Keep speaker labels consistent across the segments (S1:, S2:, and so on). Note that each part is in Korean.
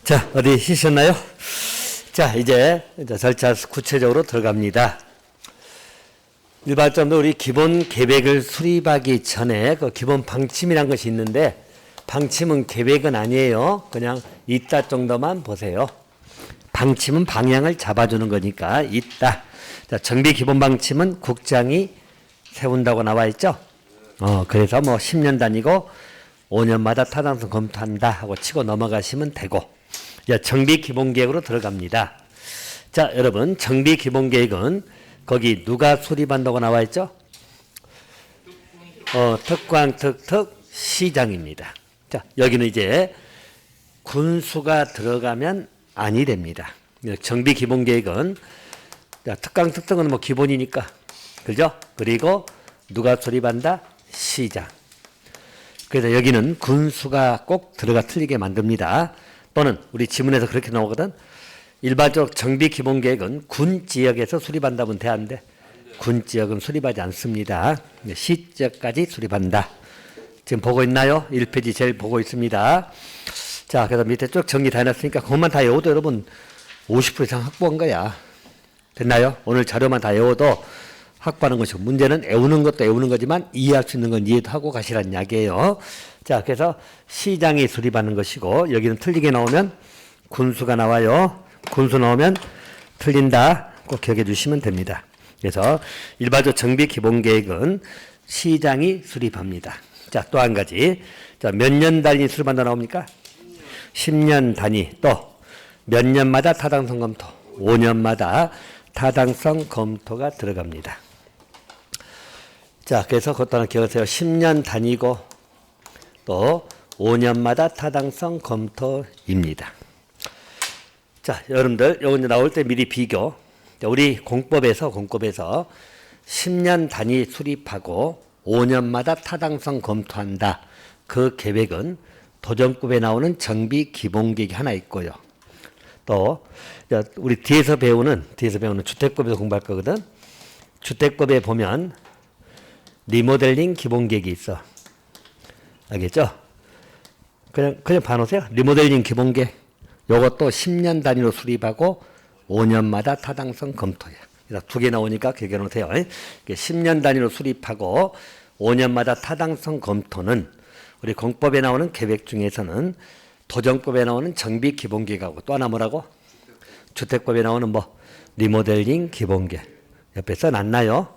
S1: 자, 어디 쉬셨나요? 자, 이제 절차 구체적으로 들어갑니다. 일반적으로 우리 기본 계획을 수립하기 전에 그 기본 방침이란 것이 있는데, 방침은 계획은 아니에요. 그냥 있다 정도만 보세요. 방침은 방향을 잡아주는 거니까 있다. 자, 정비 기본 방침은 국장이 세운다고 나와 있죠. 그래서 뭐 10년 단위고 5년마다 타당성 검토한다 하고 치고 넘어가시면 되고, 자, 정비 기본 계획으로 들어갑니다. 자, 여러분, 정비 기본 계획은 거기 누가 수립한다고 나와 있죠? 특광특특 시장입니다. 자, 여기는 이제 군수가 들어가면 아니 됩니다. 정비 기본 계획은 특광특특은 뭐 기본이니까, 그죠? 그리고 누가 수립한다? 시장. 그래서 여기는 군수가 꼭 들어가 틀리게 만듭니다. 또는 우리 지문에서 그렇게 나오거든. 일반적으로 정비 기본 계획은 군 지역에서 수립한다면 돼안돼? 군 지역은 수립하지 않습니다. 시 지역까지 수립한다. 지금 보고 있나요? 1페이지 제일 보고 있습니다. 자, 그래서 밑에 쭉 정리 다 해놨으니까 그것만 다 외워도 여러분 50% 이상 확보한 거야. 됐나요? 오늘 자료만 다 외워도 확보하는 것이고, 문제는 외우는 것도 외우는 거지만 이해할 수 있는 건 이해도 하고 가시라는 이야기예요. 자, 그래서 시장이 수립하는 것이고, 여기는 틀리게 나오면 군수가 나와요. 군수 나오면 틀린다. 꼭 기억해 주시면 됩니다. 그래서 일반적 정비 기본 계획은 시장이 수립합니다. 자, 또 한 가지. 자, 몇 년 단위 수립한다 나옵니까? 10년 단위. 또 몇 년마다 타당성 검토. 5년마다 타당성 검토가 들어갑니다. 자, 그래서 그것도 하나 기억하세요. 10년 단위고 또 5년마다 타당성 검토입니다. 자, 여러분들 요거 이제 나올 때 미리 비교. 자, 우리 공법에서 10년 단위 수립하고 5년마다 타당성 검토한다. 그 계획은 도정법에 나오는 정비 기본계획이 하나 있고요. 또 우리 뒤에서 배우는 주택법에서 공부할 거거든. 주택법에 보면 리모델링 기본계획이 있어. 알겠죠? 그냥 봐놓으세요. 리모델링 기본계획. 요것도 10년 단위로 수립하고 5년마다 타당성 검토야. 그래서 두 개 나오니까 기억해 놓으세요. 10년 단위로 수립하고 5년마다 타당성 검토는 우리 공법에 나오는 계획 중에서는 도정법에 나오는 정비 기본계획하고 또 하나 뭐라고? 주택법에 나오는 뭐 리모델링 기본계획. 옆에 써놨나요?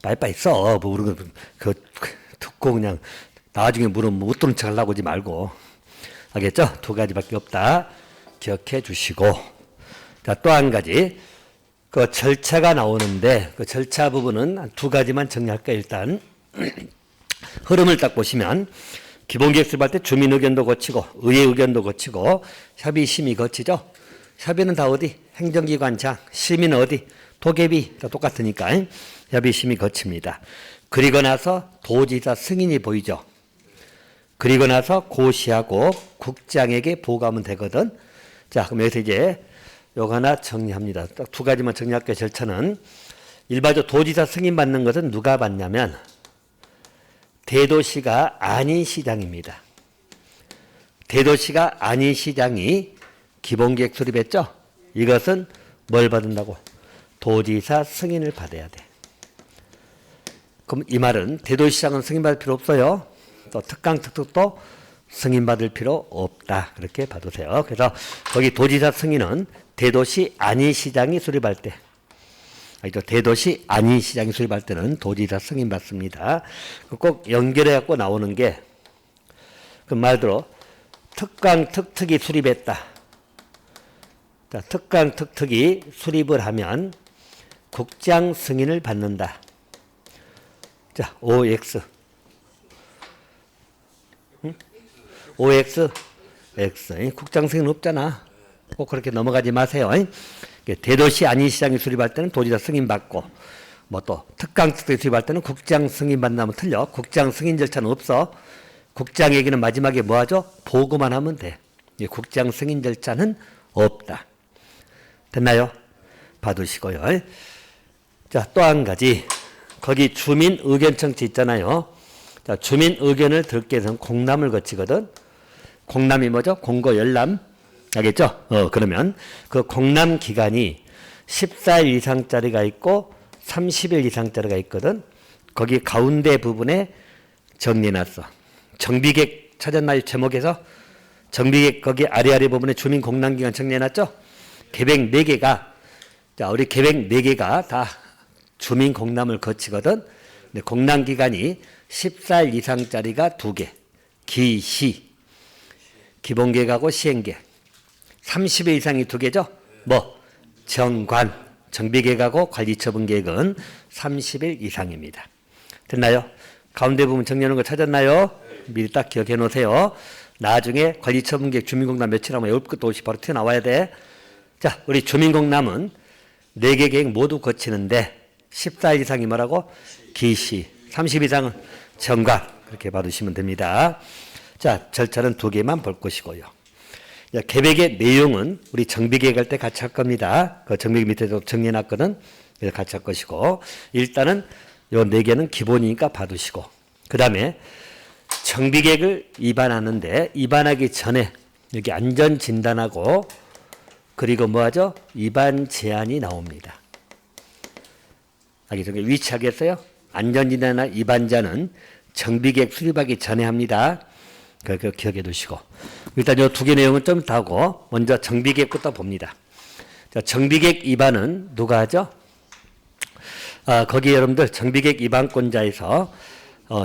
S1: 빨리빨리 써. 뭐 우리 그 듣고 그냥 나중에 물으면 못 들은 척 하려고 하지 말고. 알겠죠? 두 가지밖에 없다. 기억해 주시고. 자, 또 한 가지. 그 절차가 나오는데 그 절차 부분은 두 가지만 정리할까요? 일단 흐름을 딱 보시면 기본계획 수립할 때 주민 의견도 거치고 의회 의견도 거치고 협의 심의 거치죠. 협의는 다 어디? 행정기관장. 심의는 어디? 도계비. 다 똑같으니까 협의 심의 거칩니다. 그리고 나서 도지사 승인이 보이죠. 그리고 나서 고시하고 국장에게 보고하면 되거든. 자, 그럼 여기서 이제 요거 하나 정리합니다. 딱 두 가지만 정리할게요. 절차는 일반적으로 도지사 승인 받는 것은 누가 받냐면 대도시가 아닌 시장입니다. 대도시가 아닌 시장이 기본계획 수립했죠. 이것은 뭘 받는다고? 도지사 승인을 받아야 돼. 그럼 이 말은 대도시장은 승인받을 필요 없어요. 또 특강특특도 승인받을 필요 없다. 그렇게 봐두세요. 그래서 거기 도지사 승인은 대도시 아닌 시장이 수립할 때, 대도시 아닌 시장이 수립할 때는 도지사 승인 받습니다. 꼭 연결해 갖고 나오는 게, 그 말대로 특강특특이 수립했다. 자, 특강특특이 수립을 하면 국장 승인을 받는다. 자, OX. OX, X. 국장 승인 없잖아. 꼭 그렇게 넘어가지 마세요. 대도시 아닌 시장이 수립할 때는 도지사 승인 받고, 뭐 또 특강특특이 수립할 때는 국장 승인 받는다면 틀려. 국장 승인 절차는 없어. 국장에게는 마지막에 뭐 하죠? 보고만 하면 돼. 국장 승인 절차는 없다. 됐나요? 봐두시고요. 자, 또 한 가지. 거기 주민 의견 청취 있잖아요. 자, 주민 의견을 듣게 되면 공람을 거치거든. 공람이 뭐죠? 공고 열람. 알겠죠? 그러면 그 공람 기간이 14일 이상짜리가 있고 30일 이상짜리가 있거든. 거기 가운데 부분에 정리해놨어. 정비계획 찾았나요? 제목에서 정비계획 거기 아래 부분에 주민 공람 기간 정리해놨죠? 계획 4개가 자 우리 계획 4개가 다 주민 공람을 거치거든. 근데 공람 기간이 14일 이상짜리가 2개. 기시 기본계획하고 시행계획. 30일 이상이 2개죠? 뭐 정관 정비계획하고 관리처분계획은 30일 이상입니다. 됐나요? 가운데 부분 정리하는 거 찾았나요? 미리 딱 기억해 놓으세요. 나중에 관리처분계획 주민공람 며칠 하면 10끝도 없이 바로 튀어나와야 돼. 자, 우리 주민공람은 4개 계획 모두 거치는데 14일 이상이 뭐라고? 기시. 30 이상은 정관. 그렇게 받으시면 됩니다. 자, 절차는 2개만 볼 것이고요. 자, 계획의 내용은 우리 정비계획 할 때 같이 할 겁니다. 그 정비계획 밑에도 정리해놨거든. 그래서 같이 할 것이고 일단은 요 4개는 기본이니까 봐두시고 그 다음에 정비계획을 입안하는데 입안하기 전에 여기 안전진단하고 그리고 뭐하죠? 입안 제한이 나옵니다. 알겠죠? 위치하겠어요? 안전진단이나 입안 제한은 정비계획 수립하기 전에 합니다. 그거 기억해 두시고 일단 이 2개 내용은 좀 더 하고 먼저 정비계획부터 봅니다. 자, 정비계획 입안은 누가 하죠? 거기 여러분들 정비계획 입안권자에서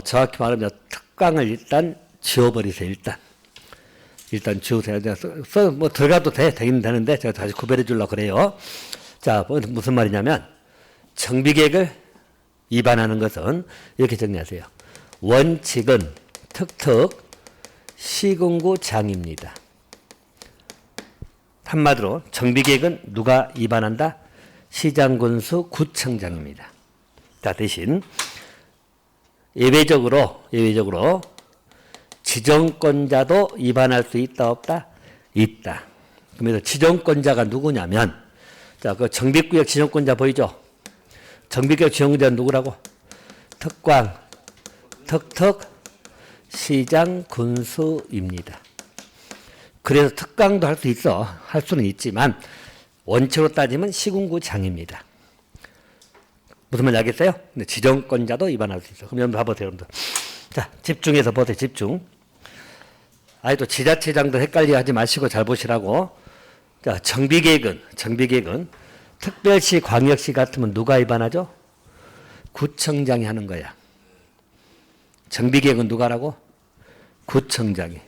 S1: 정확히 말하면 특강을 일단 지워버리세요. 일단 지우세요. 뭐 들어가도 되긴 되는데 제가 다시 구별해 주려고 그래요. 자, 무슨 말이냐면 정비계획을 입안하는 것은 이렇게 정리하세요. 원칙은 특특 시군구장입니다. 한마디로 정비계획은 누가 입안한다? 시장군수 구청장입니다. 자, 대신 예외적으로 지정권자도 입안할 수 있다 없다? 있다. 그래서 지정권자가 누구냐면 자, 그 정비구역 지정권자 보이죠? 정비구역 지정권자는 누구라고? 특광, 특특, 시장, 군수입니다. 그래서 특강도 할 수 있어. 할 수는 있지만 원칙으로 따지면 시군구장입니다. 무슨 말인지 알겠어요? 근데 지정권자도 입안할 수 있어. 그럼 여러분 봐보세요, 여러분들. 자, 집중해서 보세요, 집중. 또 지자체장도 헷갈려 하지 마시고 잘 보시라고. 자, 정비계획은 특별시, 광역시 같으면 누가 입안하죠? 구청장이 하는 거야. 정비계획은 누가 하라고? 구청장이.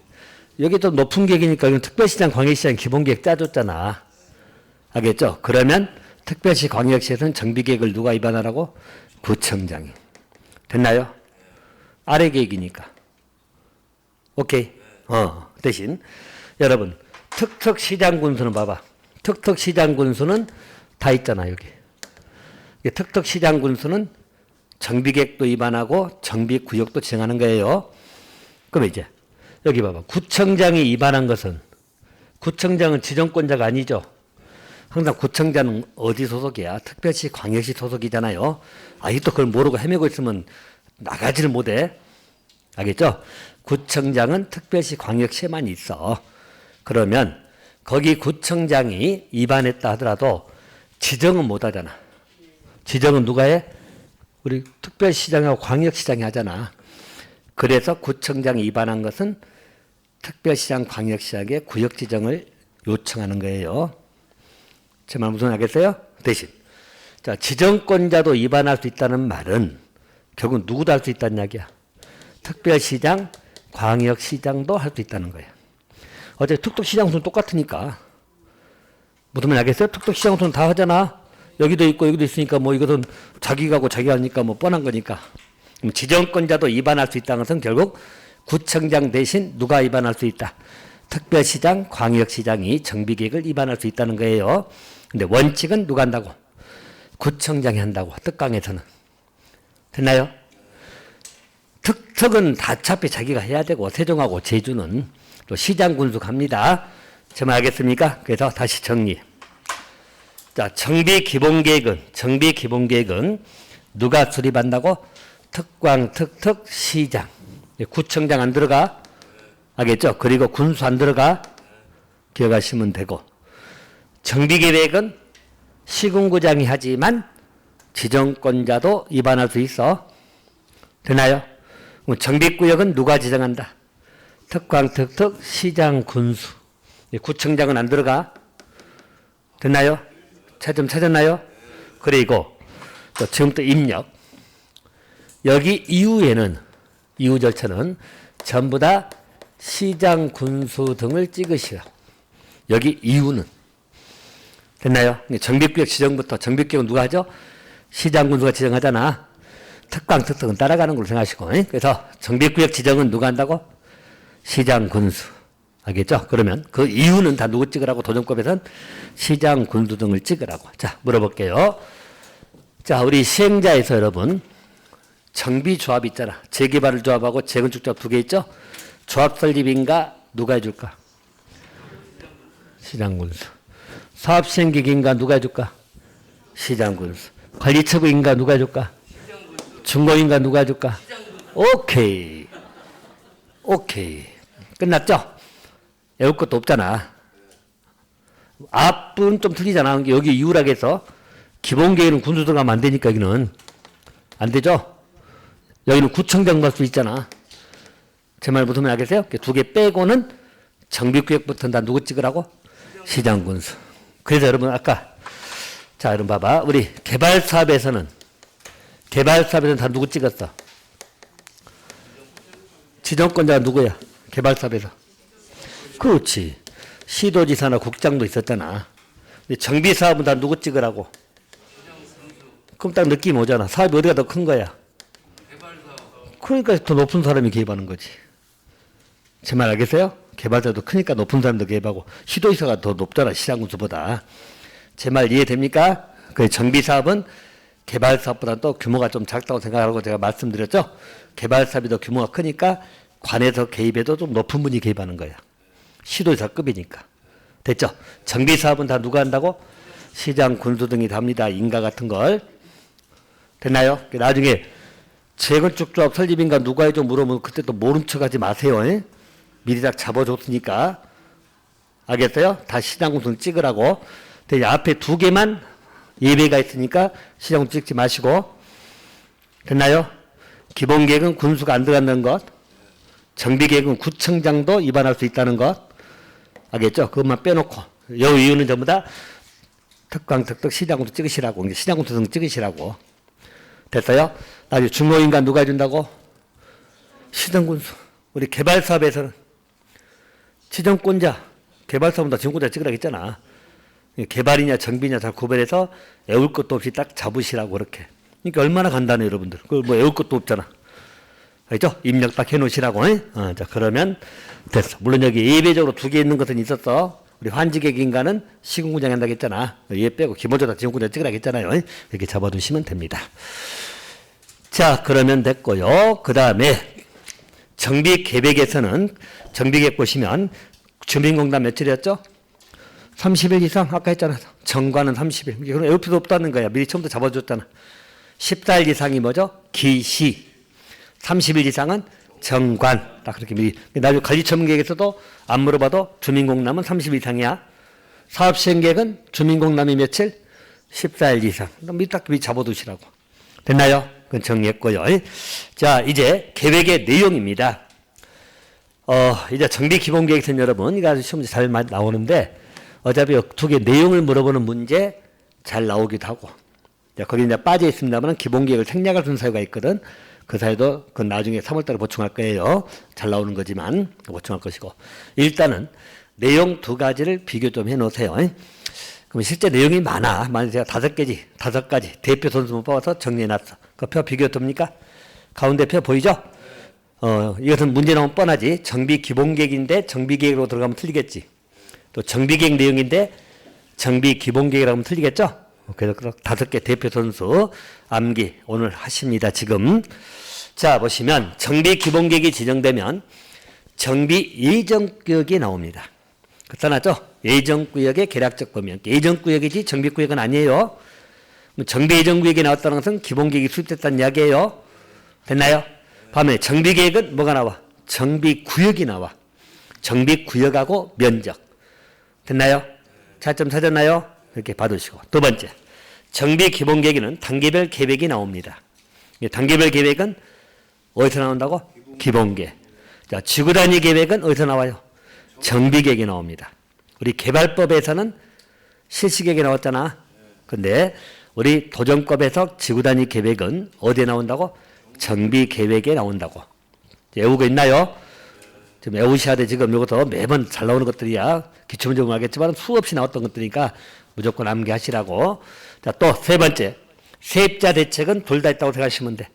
S1: 여기 또 높은 계획이니까 이건 특별시장, 광역시장 기본계획 짜줬잖아. 알겠죠? 그러면 특별시, 광역시에서는 정비계획을 누가 입안하라고? 구청장이. 됐나요? 아래 계획이니까. 오케이. 대신 여러분 특특시장군수는 봐봐. 특특시장군수는 다 있잖아 여기. 특특시장군수는 정비계획도 입안하고 정비구역도 지정하는 거예요. 그럼 이제 여기 봐봐. 구청장이 입안한 것은 구청장은 지정권자가 아니죠. 항상 구청장은 어디 소속이야? 특별시, 광역시 소속이잖아요. 아직도 그걸 모르고 헤매고 있으면 나가지를 못해. 알겠죠? 구청장은 특별시, 광역시에만 있어. 그러면 거기 구청장이 입안했다 하더라도 지정은 못 하잖아. 지정은 누가 해? 우리 특별시장하고 광역시장이 하잖아. 그래서 구청장이 입안한 것은 특별시장, 광역시장의 구역 지정을 요청하는 거예요. 제 말 무슨 알겠어요? 대신 자, 지정권자도 입안할 수 있다는 말은 결국 누구도 할 수 있다는 이야기야. 특별시장, 광역시장도 할 수 있다는 거야. 어차피 특특시장 수는 똑같으니까. 무슨 말 알겠어요? 특특시장 수는 다 하잖아. 여기도 있고 여기도 있으니까 뭐 이것은 자기가 하고 자기가 하니까 뭐 뻔한 거니까. 지정권자도 입안할 수 있다는 것은 결국 구청장 대신 누가 입안할 수 있다? 특별시장, 광역시장이 정비계획을 입안할 수 있다는 거예요. 근데 원칙은 누가 한다고? 구청장이 한다고. 특강에서는. 됐나요? 특특은 다 어차피 자기가 해야 되고 세종하고 제주는 또 시장 군수 갑니다. 좀 알겠습니까? 그래서 다시 정리. 자, 정비기본계획은 누가 수립한다고? 특광, 특특, 시장. 구청장 안 들어가? 알겠죠? 그리고 군수 안 들어가? 기억하시면 되고, 정비계획은 시군구장이 하지만 지정권자도 위반할 수 있어. 되나요? 정비구역은 누가 지정한다? 특광, 특특, 시장, 군수. 구청장은 안 들어가. 됐나요? 좀 찾았나요? 그리고 또 지금부터 입력. 여기 이후에는, 이후 절차는 전부 다 시장, 군수 등을 찍으시라. 여기 이후는. 됐나요? 정비구역 지정부터, 정비구역은 누가 하죠? 시장, 군수가 지정하잖아. 특광, 특특은 따라가는 걸로 생각하시고. 그래서 정비구역 지정은 누가 한다고? 시장, 군수. 알겠죠? 그러면 그 이유는 다 누구 찍으라고? 도정법에서는 시장, 군수 등을 찍으라고. 자, 물어볼게요. 자, 우리 시행자에서 여러분, 정비조합 있잖아. 재개발 조합하고 재건축 조합 두 개 있죠? 조합 설립인가? 누가 해줄까? 시장, 군수. 사업 시행기기인가? 누가 해줄까? 시장, 군수. 관리처구인가? 누가 해줄까? 중공인가? 누가 해줄까? 오케이. 오케이. 끝났죠? 외울 것도 없잖아. 앞은 좀 틀리잖아. 여기 이유라고 해서 기본계획은 군수 들어가면 안 되니까 여기는. 안 되죠? 여기는 구청장 갈 수 있잖아. 제 말 무슨 말 알겠어요? 두 개 빼고는 정비구역부터는 다 누구 찍으라고? 시장, 군수. 그래서 여러분 아까 자 여러분 봐봐. 우리 개발사업에서는 다 누구 찍었어? 지정권자가 누구야? 개발사업에서. 그렇지. 시도지사나 국장도 있었잖아. 정비사업은 다 누구 찍으라고? 그럼 딱 느낌 오잖아. 사업이 어디가 더 큰 거야? 그러니까 더 높은 사람이 개입하는 거지. 제 말 알겠어요? 개발자도 크니까 높은 사람도 개입하고 시도지사가 더 높잖아. 시장군수보다. 제 말 이해됩니까? 그 정비사업은 개발사업보다 또 규모가 좀 작다고 생각하고 제가 말씀드렸죠? 개발사업이 더 규모가 크니까 관에서 개입해도 좀 높은 분이 개입하는 거야. 시도지사급이니까. 됐죠? 정비사업은 다 누가 한다고? 시장, 군수 등이 답니다. 인가 같은 걸. 됐나요? 나중에 재건축 조합 설립인가 누가 해줘 물어보면 그때 또 모른 척 하지 마세요. 에? 미리 딱 잡아줬으니까. 알겠어요? 다 시장, 군수 찍으라고. 근데 앞에 두 개만 예배가 있으니까 시장, 군수 찍지 마시고. 됐나요? 기본계획은 군수가 안 들어간다는 것. 정비계획은 구청장도 위반할 수 있다는 것. 알겠죠? 그것만 빼놓고. 요 이유는 전부 다 특광, 특특, 시장군수 찍으시라고. 시장군수 등 찍으시라고. 됐어요? 나중에 중공인가 누가 해준다고? 시정군수. 우리 개발사업에서는 지정권자, 개발사업보다 지정권자 찍으라고 했잖아. 개발이냐 정비냐 잘 구별해서 애울 것도 없이 딱 잡으시라고 그렇게. 그러니까 얼마나 간단해 여러분들. 그걸 뭐 애울 것도 없잖아. 알죠? 입력 딱 해놓으시라고. 자, 그러면 됐어. 물론 여기 예배적으로 두 개 있는 것은 있었어. 우리 환지객인가는 시군구장 한다고 했잖아. 얘 빼고 기본적으로 지정구장 찍으라고 했잖아요. 이렇게 잡아두시면 됩니다. 자, 그러면 됐고요. 그 다음에 정비계획에서는 정비계획 보시면 주민공단 며칠이었죠? 30일 이상 아까 했잖아. 정관은 30일. 그럼 외울 필요 없다는 거야. 미리 처음부터 잡아줬잖아. 14일 이상이 뭐죠? 기시. 30일 이상은 정관. 딱 그렇게 미리. 나중에 관리처분계획에서도 안 물어봐도 주민공람은 30일 이상이야. 사업시행계획은 주민공람이 며칠? 14일 이상. 미리 딱 미리 잡아두시라고. 됐나요? 그건 정리했고요. 자, 이제 계획의 내용입니다. 이제 정비기본계획선 여러분, 이거 아주 시험에 잘 나오는데, 어차피 두 개 내용을 물어보는 문제 잘 나오기도 하고, 거기 이제 빠져 있습니다만 기본계획을 생략할 수 있는 사유가 있거든. 그 사유도 그건 나중에 3월달에 보충할 거예요. 잘 나오는 거지만 보충할 것이고. 일단은 내용 두 가지를 비교 좀 해놓으세요. 그럼 실제 내용이 많아. 만약 제가 다섯 가지 대표 선수만 뽑아서 정리해놨어. 그 표 비교 됩니까? 가운데 표 보이죠? 이것은 문제 나오면 뻔하지. 정비 기본계획인데 정비계획으로 들어가면 틀리겠지. 또 정비계획 내용인데 정비 기본계획이라고 하면 틀리겠죠? 그래서 다섯 개 대표 선수 암기 오늘 하십니다. 지금. 자, 보시면 정비 기본계획이 지정되면 정비 예정구역이 나옵니다. 써놨죠? 예정구역의 계략적 범위. 예정구역이지 정비구역은 아니에요. 정비 예정구역이 나왔다는 것은 기본계획이 수립됐다는 이야기예요. 됐나요? 반면에 정비계획은 뭐가 나와? 정비구역이 나와. 정비구역하고 면적. 됐나요? 차점 찾았나요? 이렇게 받으시고. 두 번째, 정비 기본 계획에는 단계별 계획이 나옵니다. 단계별 계획은 어디서 나온다고? 기본 계획. 자, 지구 단위 계획은 어디서 나와요? 정비 계획이 나옵니다. 우리 개발법에서는 실시 계획이 나왔잖아. 근데 우리 도정법에서 지구 단위 계획은 어디에 나온다고? 정비 계획에 나온다고. 외우고 있나요? 지금 외우셔야 돼. 지금 이것도 매번 잘 나오는 것들이야. 기초문제는 알겠지만 수없이 나왔던 것들이니까 무조건 암기하시라고. 자, 또 세 번째. 세입자 대책은 둘 다 있다고 생각하시면 돼.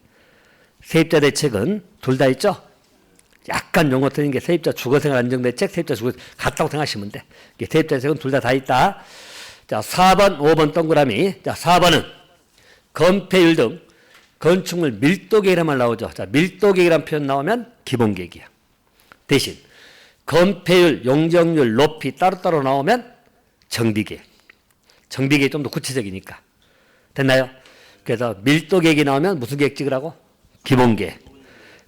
S1: 세입자 대책은 둘 다 있죠? 약간 용어 틀린 게 세입자 주거생활 안정대책, 세입자 주거 같다고 생각하시면 돼. 세입자 대책은 둘 다 있다. 자, 4번, 5번 동그라미. 자, 4번은 건폐율 등 건축물 밀도계획이란 나오죠. 자, 밀도계획이라는 표현 나오면 기본계획이야. 대신 건폐율, 용적률, 높이 따로따로 나오면 정비계획. 정비계획이 좀 더 구체적이니까. 됐나요? 그래서 밀도계획이 나오면 무슨 계획 찍으라고? 기본계획.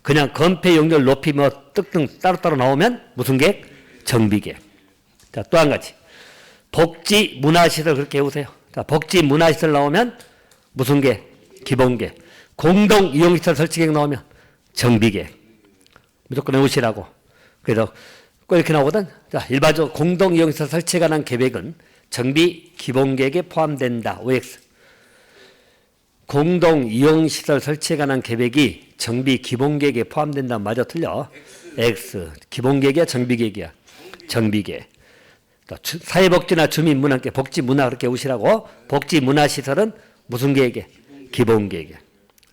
S1: 그냥 건폐, 용적률, 높이 뭐 등등 따로따로 나오면 무슨 계획? 정비계획. 자, 또 한 가지. 복지, 문화시설 그렇게 해보세요. 자, 복지, 문화시설 나오면 무슨 계획? 기본계획. 공동 이용시설 설치계획 나오면 정비계획. 무조건 외우시라고. 그래서 꼭 이렇게 나오거든. 자, 일반적으로 공동 이용시설 설치에 관한 계획은 정비 기본계획에 포함된다. OX. 공동 이용시설 설치에 관한 계획이 정비 기본계획에 포함된다. 맞아 틀려? X. 기본계획이야 정비계획이야? 정비계획. 사회복지나 주민문화계 복지문화 그렇게 오시라고. 복지문화시설은 무슨 계획에? 기본계획에.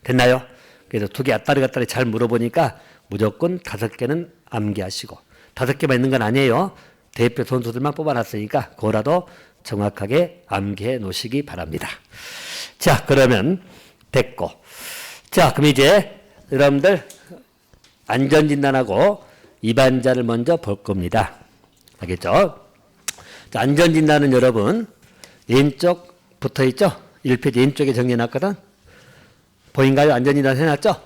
S1: 됐나요? 그래서 두 개 앞다리 잘 물어보니까 무조건 5개는 암기하시고 5개만 있는 건 아니에요. 대표 선수들만 뽑아놨으니까 그거라도 정확하게 암기해 놓으시기 바랍니다. 자, 그러면 됐고. 자, 그럼 이제 여러분들 안전진단하고 입안자를 먼저 볼 겁니다. 알겠죠? 자, 안전진단은 여러분 왼쪽 붙어있죠? 1페이지 왼쪽에 정리해놨거든. 보인가요? 안전진단 해놨죠?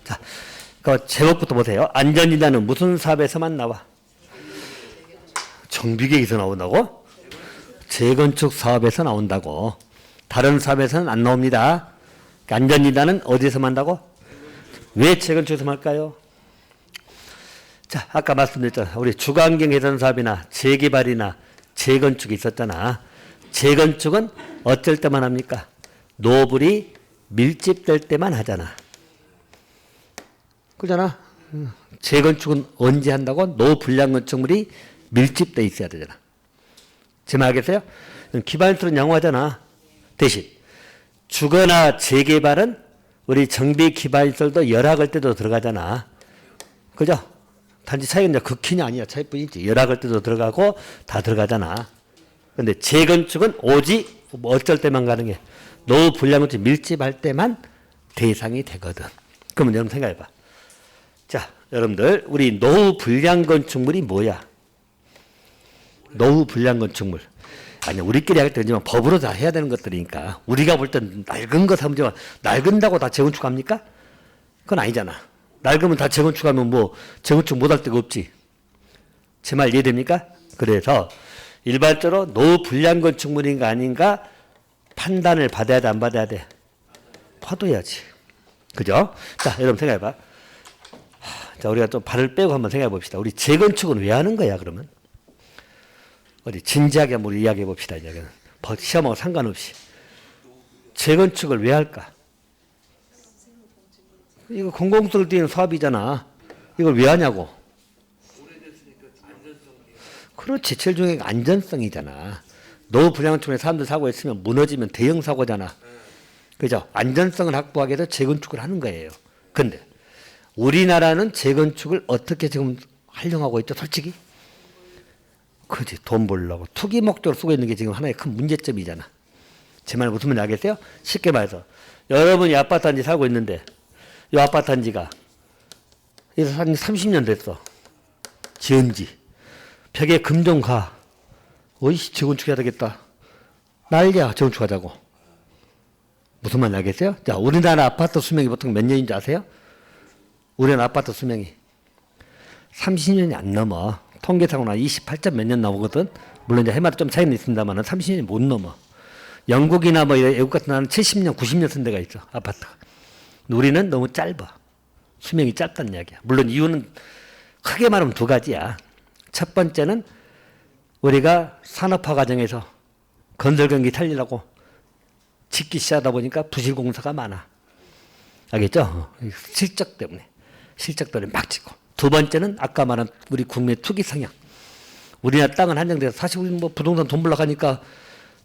S1: 자, 그 제목부터 보세요. 안전진단은 무슨 사업에서만 나와? 정비계획에서 나온다고? 재건축 사업에서 나온다고. 다른 사업에서는 안 나옵니다. 안전진단은 어디에서만 한다고? 왜 재건축에서만 할까요? 자, 아까 말씀드렸잖아. 우리 주거환경 개선 사업이나 재개발이나 재건축이 있었잖아. 재건축은 어쩔 때만 합니까? 노블이 밀집될 때만 하잖아. 그러잖아. 재건축은 언제 한다고? 노불량 건축물이 밀집돼 있어야 되잖아. 제 말 알겠어요? 기반시설은 양호하잖아. 대신 주거나 재개발은 우리 정비 기반시설도 열악할 때도 들어가잖아. 그죠? 단지 차이가 이제 극히냐 아니야 차이뿐이지. 열악할 때도 들어가고 다 들어가잖아. 근데 재건축은 오직 어쩔 때만 가능해. 노불량 건축 밀집할 때만 대상이 되거든. 그러면 여러분 생각해봐. 자, 여러분들 우리 노후불량 건축물이 뭐야? 노후불량 건축물. 아니 우리끼리 할 때는 법으로 다 해야 되는 것들이니까 우리가 볼 땐 낡은 거 사면 낡은다고 다 재건축합니까? 그건 아니잖아. 낡으면 다 재건축하면 뭐 재건축 못할 데가 없지. 제 말 이해됩니까? 그래서 일반적으로 노후불량 건축물인가 아닌가 판단을 받아야 돼 안 받아야 돼? 받아야지. 그죠? 자, 여러분 생각해봐. 자, 우리가 좀 발을 빼고 한번 생각해 봅시다. 우리 재건축은 왜 하는 거야 그러면? 어디 진지하게 한번 이야기해 봅시다. 이야기는 시험하고 상관없이 재건축을 왜 할까? 이거 공공성을 띄는 사업이잖아. 이걸 왜 하냐고? 그렇지. 제일 중요한 게 안전성이잖아. 노후불량건축물에 사람들 사고 있으면 무너지면 대형 사고잖아. 그죠? 안전성을 확보하기 위해서 재건축을 하는 거예요. 근데 우리나라는 재건축을 어떻게 지금 활용하고 있죠? 솔직히? 그렇지. 돈 벌려고 투기 목적으로 쓰고 있는 게 지금 하나의 큰 문제점이잖아. 제 말 무슨 말인지 알겠어요? 쉽게 말해서 여러분이 아파트 단지 살고 있는데 이 아파트 단지가 한 30년 됐어. 지은 지. 벽에 금 좀 가. 어이씨 재건축해야 되겠다. 난리야 재건축하자고. 무슨 말인지 알겠어요? 자, 우리나라 아파트 수명이 보통 몇 년인지 아세요? 우리나라 아파트 수명이 30년이 안 넘어. 통계상으로 28점 몇 년 나오거든. 물론 이제 해마다 좀 차이는 있습니다만 30년이 못 넘어. 영국이나 뭐 외국 같은 나라는 70년, 90년 쓴 데가 있어, 아파트가. 우리는 너무 짧아. 수명이 짧다는 이야기야. 물론 이유는 크게 말하면 두 가지야. 첫 번째는 우리가 산업화 과정에서 건설 경기 살리려고 짓기 시작하다 보니까 부실 공사가 많아. 알겠죠? 실적 때문에. 실적 때문에 막 짓고. 두 번째는 아까 말한 우리 국민의 투기 성향. 우리나라 땅은 한정돼서 사실 우리 뭐 부동산 돈 벌러가니까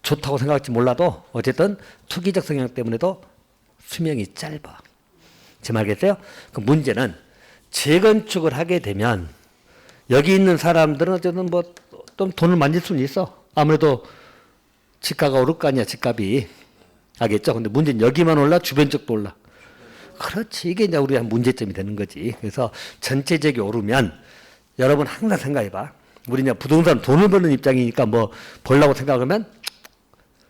S1: 좋다고 생각할지 몰라도 어쨌든 투기적 성향 때문에도 수명이 짧아. 제 말겠어요? 그 문제는 재건축을 하게 되면 여기 있는 사람들은 어쨌든 뭐 좀 돈을 만질 수는 있어. 아무래도 집가가 오를 거 아니야, 집값이. 알겠죠? 근데 문제는 여기만 올라, 주변 쪽도 올라. 그렇지. 이게 이제 우리가 문제점이 되는 거지. 그래서 전체적이 오르면 여러분 항상 생각해봐. 우리 이제 부동산 돈을 버는 입장이니까 뭐 벌라고 생각하면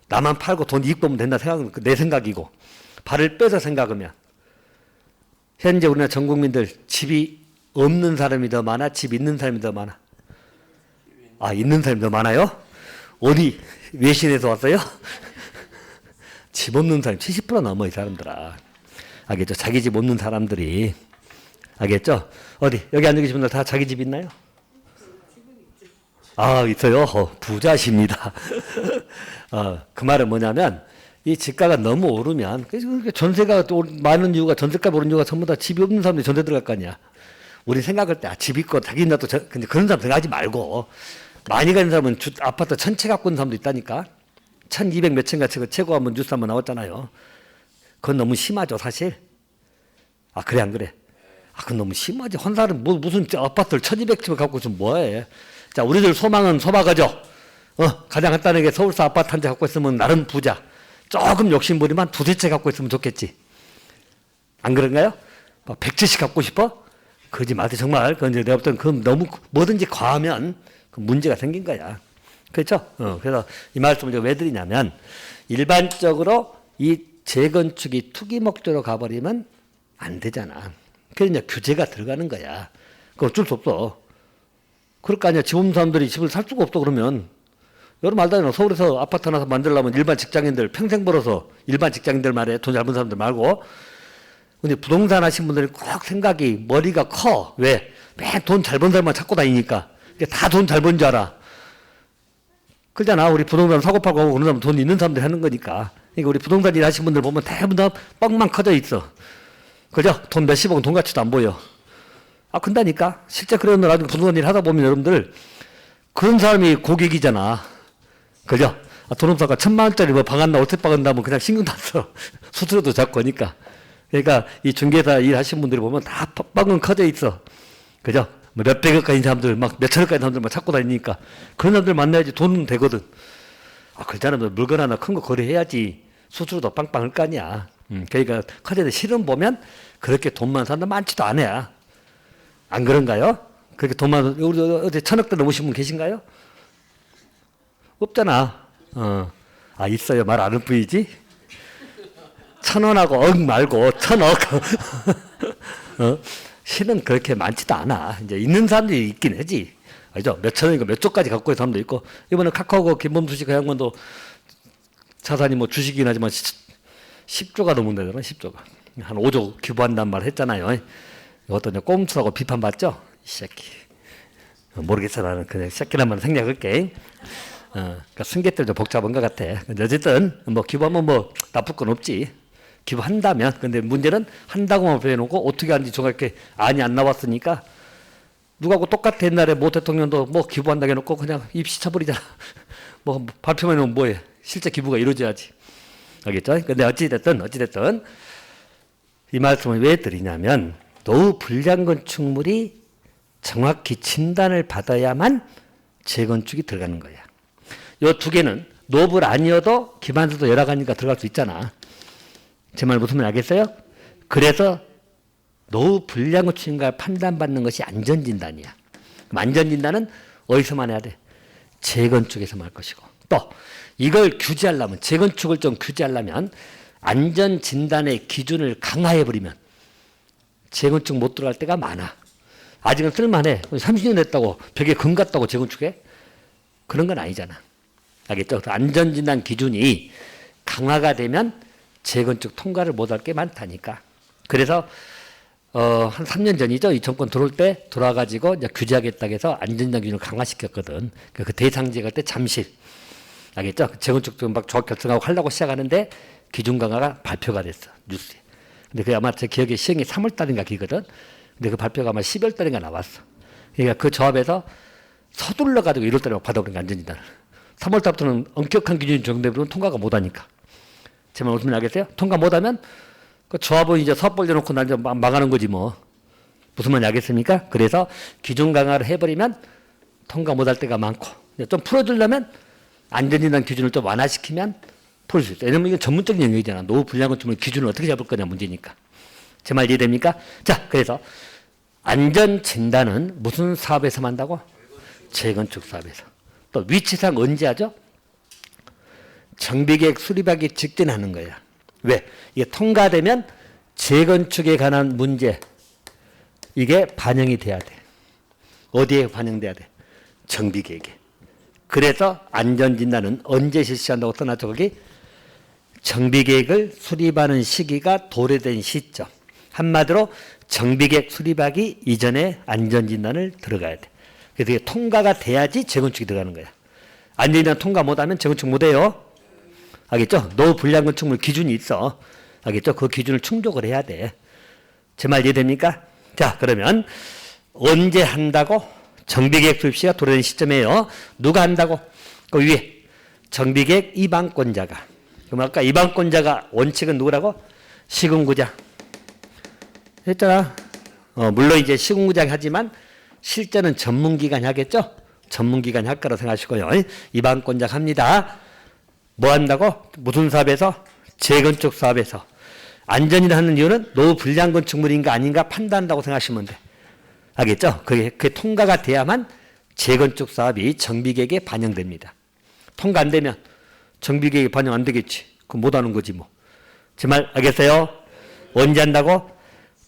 S1: 나만 팔고 돈 이익 보면 된다 생각은 내 생각이고, 발을 빼서 생각하면 현재 우리나라 전 국민들 집이 없는 사람이 더 많아, 집 있는 사람이 더 많아? 아, 있는 사람이 더 많아요? 어디 외신에서 왔어요? 집 없는 사람이 70% 넘어, 이 사람들아. 알겠죠? 자기 집 없는 사람들이. 알겠죠? 어디 여기 앉아 계신 분들 다 자기 집 있나요? 아, 있어요? 부자십니다. 그 말은 뭐냐면 이 집가가 너무 오르면 전세가 또 많은 이유가, 전세값 오른 이유가 전부 다 집이 없는 사람들이 전세 들어갈 거 아니야. 우리 생각할 때 집 있고 자기 있나 또 근데 그런 사람 생각하지 말고, 많이 가는 사람은 아파트 1000채 갖고 있는 사람도 있다니까. 1200 몇 채인가 최고 한번 뉴스 한번 나왔잖아요. 그건 너무 심하죠, 사실. 아, 그래 안 그래? 아, 그건 너무 심하지. 혼사는 무슨 아파트를 1200채를 갖고 좀 뭐해. 자, 우리들 소망은 소박하죠. 가장 간단하게 서울서 아파트 한 채 갖고 있으면 나름 부자. 조금 욕심부리면 두세 채 갖고 있으면 좋겠지. 안 그런가요? 100채씩 갖고 싶어? 그러지 마세요, 정말. 그건 이제 내가 볼 때는 그 너무 뭐든지 과하면 그 문제가 생긴 거야. 그렇죠? 그래서 이 말씀을 제가 왜 드리냐면, 일반적으로 이 재건축이 투기 목적으로 가버리면 안 되잖아. 그래서 이제 규제가 들어가는 거야. 그거 어쩔 수 없어. 그럴 거 아니야. 집 없는 사람들이 집을 살 수가 없어, 그러면. 여러분 알잖아요. 서울에서 아파트 하나 만들려면 일반 직장인들 평생 벌어서, 일반 직장인들 말이에요. 돈 잘 버는 사람들 말고. 근데 부동산 하신 분들이 꼭 생각이, 머리가 커. 왜? 매일 돈 잘 버는 사람만 찾고 다니니까. 다 돈 잘 버는 줄 알아. 그러잖아. 우리 부동산 사고 팔고 하고 그런 사람 돈 있는 사람들이 하는 거니까. 그러니까 우리 부동산 일 하신 분들 보면 대부분 다 뻥만 커져 있어. 그죠? 돈 몇십억 돈 가치도 안 보여. 아, 근다니까. 실제 그런 나중에 부동산 일 하다 보면 여러분들, 그런 사람이 고객이잖아. 그죠? 아, 돈 없어가 1000만원짜리 뭐 방 한다, 오태방 한다면 그냥 신경도 안 써. 수수료도 작고 하니까. 그러니까 이 중개사 일 하신 분들이 보면 다 뻥은 커져 있어. 그죠? 뭐 몇백억까지 사람들, 막 몇천억까지 사람들 막 찾고 다니니까. 그런 사람들 만나야지 돈은 되거든. 아, 그렇잖아. 물건 하나 큰 거 거래해야지 수수료도 빵빵 할 거 아니야. 그러니까 커져서 실은 보면 그렇게 돈만 사는 많지도 않아요. 안 그런가요? 그렇게 돈만, 우리 어디 1000억대 넘으신 분 계신가요? 없잖아. 아, 있어요. 말 안 할 뿐이지. 1000원하고 억 말고 1000억. 실은 그렇게 많지도 않아. 이제 있는 사람들이 있긴 하지. 알죠? 몇 천원이고 몇 조까지 갖고 있는 사람도 있고, 이번에 카카오가 김범수 씨 그 양반도 자산이 뭐 주식이긴 하지만 10조가 넘는다잖아, 10조가. 한 5조 기부한단 말 했잖아요. 이것도 이제 꼼수라고 비판받죠? 이 새끼. 모르겠어. 나는 그냥 새끼란 말 생략할게. 그러니까 승객들도 복잡한 것 같아. 근데 어쨌든 뭐 기부하면 뭐 나쁠 건 없지. 기부한다면. 근데 문제는 한다고만 표현해놓고 어떻게 하는지 정확하게 안이 안 나왔으니까, 누가하고 똑같아. 옛날에 모 대통령도 뭐 기부한다고 해놓고 그냥 입시 쳐버리잖아. 뭐 발표만 해놓으면 뭐해. 실제 기부가 이루어져야지. 알겠죠? 근데 어찌됐든 이 말씀을 왜 드리냐면, 노후 불량 건축물이 정확히 진단을 받아야만 재건축이 들어가는 거야. 요 두 개는 노블 아니어도 기반서도 여러 가지가 들어갈 수 있잖아. 제 말 무슨 말 알겠어요? 그래서 노후 불량 건축인가 판단받는 것이 안전진단이야. 그럼 안전진단은 어디서만 해야 돼? 재건축에서만 할 것이고, 또 이걸 규제하려면, 재건축을 좀 규제하려면 안전진단의 기준을 강화해버리면 재건축 못 들어갈 때가 많아. 아직은 쓸만해. 30년 했다고 벽에 금 같다고 재건축해? 그런 건 아니잖아. 알겠죠? 안전진단 기준이 강화가 되면 재건축 통과를 못할 게 많다니까. 그래서 한 3년 전이죠. 이 정권 들어올 때 돌아가지고 이제 규제하겠다고 해서 안전진단 기준을 강화시켰거든. 그 대상지가 때 잠실. 알겠죠? 재건축 좀 막 조합 결정하고 하려고 시작하는데 기준 강화가 발표가 됐어. 뉴스에. 근데 그게 아마 제 기억에 시행이 3월 달인가 기거든. 근데 그 발표가 아마 10월 달인가 나왔어. 그러니까 그 조합에서 서둘러 가지고 1월 달에 받아버린 거 안전진단을. 3월 달부터는 엄격한 기준이 적용되면 통과가 못 하니까. 제 말 무슨 말 알겠어요? 통과 못 하면 그 조합은 이제 사업 벌려놓고 나 이제 망하는 거지 뭐. 무슨 말인지 알겠습니까? 그래서 기준 강화를 해버리면 통과 못 할 때가 많고 좀 풀어주려면 안전진단 기준을 좀 완화시키면 풀 수 있어요. 왜냐면 이건 전문적인 영역이잖아. 노후 불량건축물 기준을 어떻게 잡을 거냐 문제니까. 제 말 이해됩니까? 자, 그래서 안전진단은 무슨 사업에서 한다고? 재건축 사업에서. 또 위치상 언제 하죠? 정비계획 수립하기 직전에 하는 거야. 왜? 이게 통과되면 재건축에 관한 문제 이게 반영이 돼야 돼. 어디에 반영돼야 돼? 정비계획에. 그래서 안전진단은 언제 실시한다고 써놨죠? 거기 정비계획을 수립하는 시기가 도래된 시점. 한마디로 정비계획 수립하기 이전에 안전진단을 들어가야 돼. 그래서 이게 통과가 돼야지 재건축이 들어가는 거야. 안전진단 통과 못하면 재건축 못해요. 알겠죠? 노후 불량 건축물 기준이 있어. 알겠죠? 그 기준을 충족을 해야 돼. 제 말 이해됩니까? 자, 그러면 언제 한다고? 정비계획 수립 시가 도래된 시점이에요. 누가 한다고? 그 위에 정비계획 이방권자가. 그럼 아까 이방권자가 원칙은 누구라고? 시군구장. 했잖아. 물론 이제 시군구장이 하지만 실제는 전문기관이 하겠죠? 전문기관이 할 거라고 생각하시고요. 이방권자가 합니다. 뭐 한다고? 무슨 사업에서? 재건축 사업에서. 안전이라 하는 이유는 노후 불량 건축물인가 아닌가 판단한다고 생각하시면 돼. 알겠죠? 그게 통과가 돼야만 재건축 사업이 정비계획에 반영됩니다. 통과 안 되면 정비계획에 반영 안 되겠지. 그럼 못 하는 거지 뭐. 제 말 알겠어요? 언제 한다고?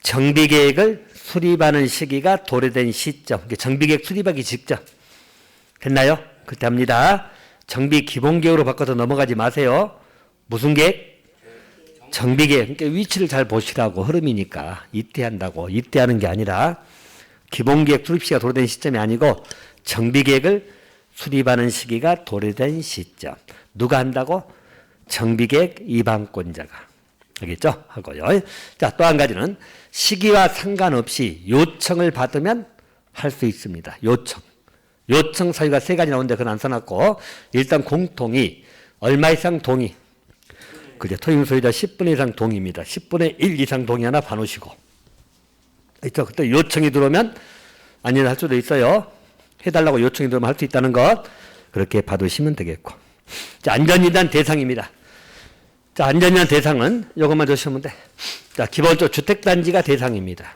S1: 정비계획을 수립하는 시기가 도래된 시점. 정비계획 수립하기 직전. 됐나요? 그때 합니다. 정비 기본계획으로 바꿔서 넘어가지 마세요. 무슨 계획? 정비계획. 그러니까 위치를 잘 보시라고. 흐름이니까. 이때 한다고. 이때 하는 게 아니라 기본계획 수립 시기가 도래된 시점이 아니고 정비계획을 수립하는 시기가 도래된 시점. 누가 한다고? 정비계획 이방권자가. 알겠죠? 하고요. 자, 또 한 가지는 시기와 상관없이 요청을 받으면 할 수 있습니다. 요청. 요청 사유가 세 가지 나오는데 그건 안 써놨고 일단 공통이 얼마 이상 동의. 그죠? 토용 소유자 10분의 이상 동의입니다. 10분의 1 이상 동의하나 반오시고. 있죠? 그때 요청이 들어오면 아니나 할 수도 있어요. 해달라고 요청이 들어오면 할 수 있다는 것. 그렇게 봐두시면 되겠고. 자, 안전진단 대상입니다. 자, 안전진단 대상은 이것만 조시면 돼. 자, 기본적으로 주택단지가 대상입니다.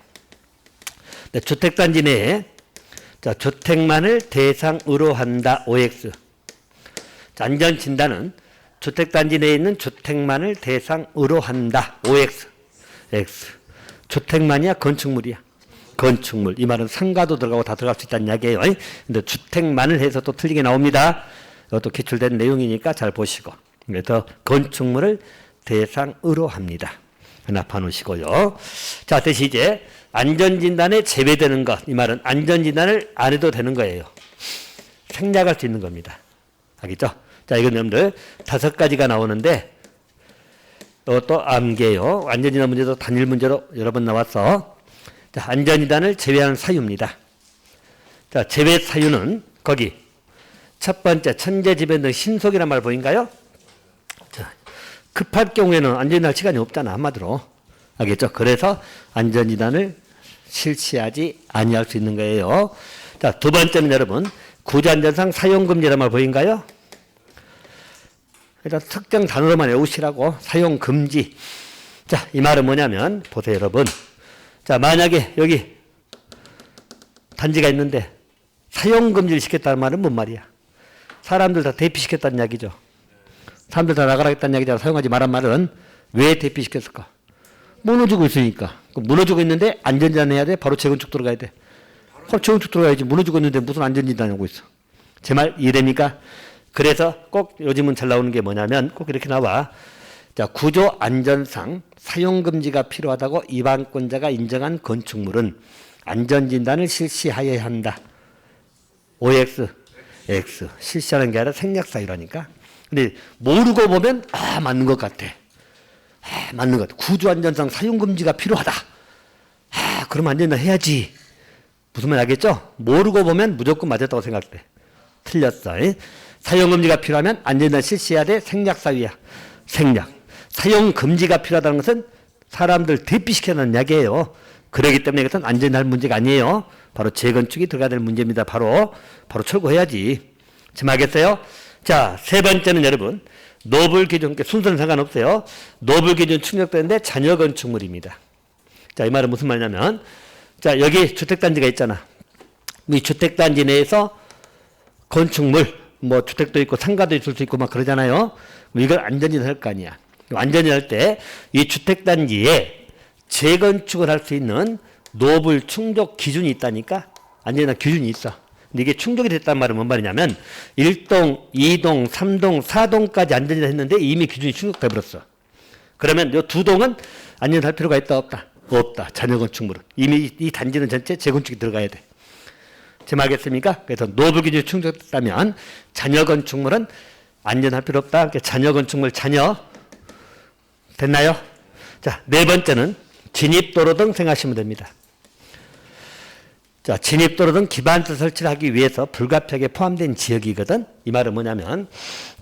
S1: 네, 주택단지 내에 자, 주택만을 대상으로 한다. OX. 자, 안전진단은 주택단지 내에 있는 주택만을 대상으로 한다. OX. X. 주택만이야? 건축물이야? 건축물. 이 말은 상가도 들어가고 다 들어갈 수 있다는 이야기예요. 근데 주택만을 해서 또 틀리게 나옵니다. 이것도 기출된 내용이니까 잘 보시고. 그래서 건축물을 대상으로 합니다. 하나 봐놓으시고요. 자, 대신 이제 안전진단에 제외되는 것. 이 말은 안전진단을 안 해도 되는 거예요. 생략할 수 있는 겁니다. 알겠죠? 자, 이건 여러분들 5가지가 나오는데 이것도 암기예요. 안전진단 문제도 단일 문제로 여러 번 나왔어. 자, 안전진단을 제외하는 사유입니다. 자, 제외 사유는 거기 첫 번째 천재지변 등 신속이란 말 보인가요? 자, 급할 경우에는 안전진단 시간이 없잖아. 한마디로. 알겠죠? 그래서 안전진단을 실시하지 아니할 수 있는 거예요. 자, 두 번째는 여러분 구조안전상 사용금지란 말 보인가요? 일단 특정 단어로만 외우시라고. 사용금지. 자, 이 말은 뭐냐면 보세요 여러분. 자, 만약에 여기 단지가 있는데 사용금지를 시켰다는 말은 뭔 말이야? 사람들 다 대피시켰다는 이야기죠. 사람들 다 나가라겠다는 이야기잖아. 사용하지 말란 말은 왜 대피시켰을까? 무너지고 있으니까. 무너지고 있는데 안전진단 해야 돼? 바로 재건축 들어가야 돼? 그럼 재건축 들어가야지. 무너지고 있는데 무슨 안전진단하고 있어. 제 말 이해됩니까? 그래서 꼭 요즘은 잘 나오는 게 뭐냐면 꼭 이렇게 나와. 자, 구조 안전상 사용금지가 필요하다고 입안권자가 인정한 건축물은 안전진단을 실시하여야 한다. OX, X. 실시하는 게 아니라 생략사유라니까. 근데 모르고 보면 맞는 것 같아. 맞는 것 같아. 구조 안전상 사용금지가 필요하다. 그럼 안전진단 해야지. 무슨 말 알겠죠? 모르고 보면 무조건 맞았다고 생각돼. 틀렸어. 사용금지가 필요하면 안전진단 실시해야 돼. 생략사유야. 생략. 사용금지가 필요하다는 것은 사람들 대피시켜놓는 이야기예요. 그렇기 때문에 이것은 안전할 문제가 아니에요. 바로 재건축이 들어가야 될 문제입니다. 바로 철거해야지. 지금 알겠어요? 자, 세 번째는 여러분 노블 기준, 순서는 상관없어요. 노블 기준 충족되는데 잔여 건축물입니다. 자, 이 말은 무슨 말이냐면, 자, 여기 주택단지가 있잖아. 이 주택단지 내에서 건축물, 뭐 주택도 있고 상가도 있을 수 있고 막 그러잖아요. 이걸 안전진단 할 거 아니야. 안전진단 할 때 이 주택단지에 재건축을 할 수 있는 노블 충족 기준이 있다니까. 안전진단 기준이 있어. 근데 이게 충족이 됐단 말은 뭔 말이냐면 1동, 2동, 3동, 4동까지 안전진단 했는데 이미 기준이 충족돼 버렸어. 그러면 이 두 동은 안전진단 할 필요가 있다 없다? 없다. 잔여 건축물은. 이미 이 단지는 전체 재건축이 들어가야 돼. 지금 알겠습니까? 그래서 노블 기준이 충족됐다면 잔여 건축물은 안전할 필요 없다. 그러니까 잔여 건축물 잔여. 됐나요? 자, 네 번째는 진입도로 등 생각하시면 됩니다. 자, 진입도로 등 기반시설 설치를 하기 위해서 불가피하게 포함된 지역이거든. 이 말은 뭐냐면,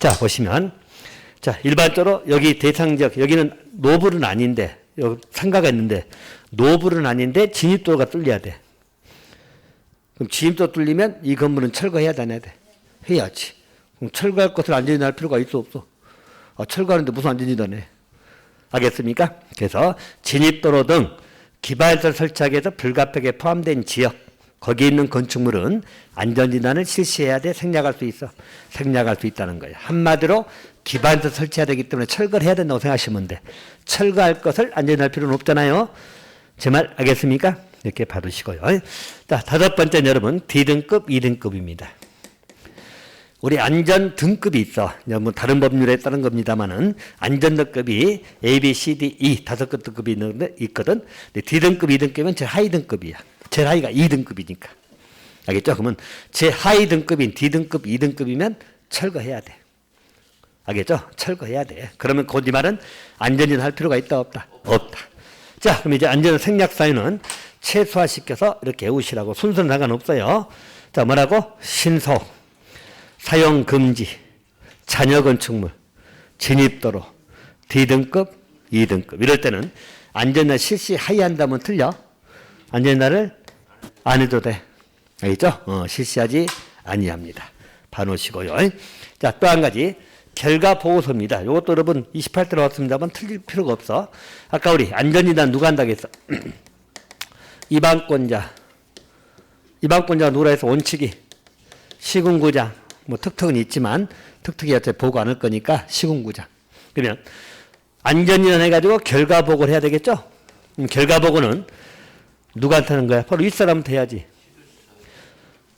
S1: 자, 보시면, 자, 일반적으로 여기 대상지역, 여기는 노블은 아닌데, 여기 상가가 있는데, 노블은 아닌데 진입도로가 뚫려야 돼. 그럼 진입도로 뚫리면 이 건물은 철거해야 되나 돼? 해야지. 그럼 철거할 것을 안전진단 할 필요가 있어 없어? 철거하는데 무슨 안전진단 해? 알겠습니까? 그래서 진입도로 등 기반시설 설치하기 위해서 불가피하게 포함된 지역, 거기에 있는 건축물은 안전진단을 실시해야 돼. 생략할 수 있어. 생략할 수 있다는 거예요. 한마디로 기반시설 설치해야 되기 때문에 철거를 해야 된다고 생각하시면 돼. 철거할 것을 안전진단할 필요는 없잖아요. 제 말 알겠습니까? 이렇게 받으시고요. 자, 다섯 번째는 여러분 D등급, 2등급입니다. 우리 안전 등급이 있어. 뭐 다른 법률에 따른 겁니다만은 안전 등급이 A, B, C, D, E 다섯 개 등급이 있거든. 근데 D등급, 2등급은 제일 하위 등급이야. 제일 하위가 2등급이니까. 알겠죠? 그러면 제일 하위 등급인 D등급, 2등급이면 철거해야 돼. 알겠죠? 철거해야 돼. 그러면 곧 이 말은 안전진단 할 필요가 있다 없다? 없다. 자, 그럼 이제 안전 생략 사유는 최소화시켜서 이렇게 외우시라고. 순서는 상관없어요. 자, 뭐라고? 신소, 사용금지, 잔여 건축물, 진입도로, D등급, 2등급. 이럴 때는 안전진단 실시 하이한다면 틀려. 안전진단을 안 해도 돼. 알겠죠? 실시하지 아니합니다. 봐놓으시고요. 자, 또 한 가지. 결과 보고서입니다. 이것도 여러분 28대 나왔습니다만 틀릴 필요가 없어. 아까 우리 안전진단 누가 한다고 했어? 입안권자가 누구라 해서 원칙이 시군구장, 뭐 특특은 있지만 특특이 어차피 보고 안 할 거니까 시군구장. 그러면 안전진단 해가지고 결과 보고를 해야 되겠죠? 결과 보고는 누구한테 하는 거야? 바로 윗사람한테 해야지.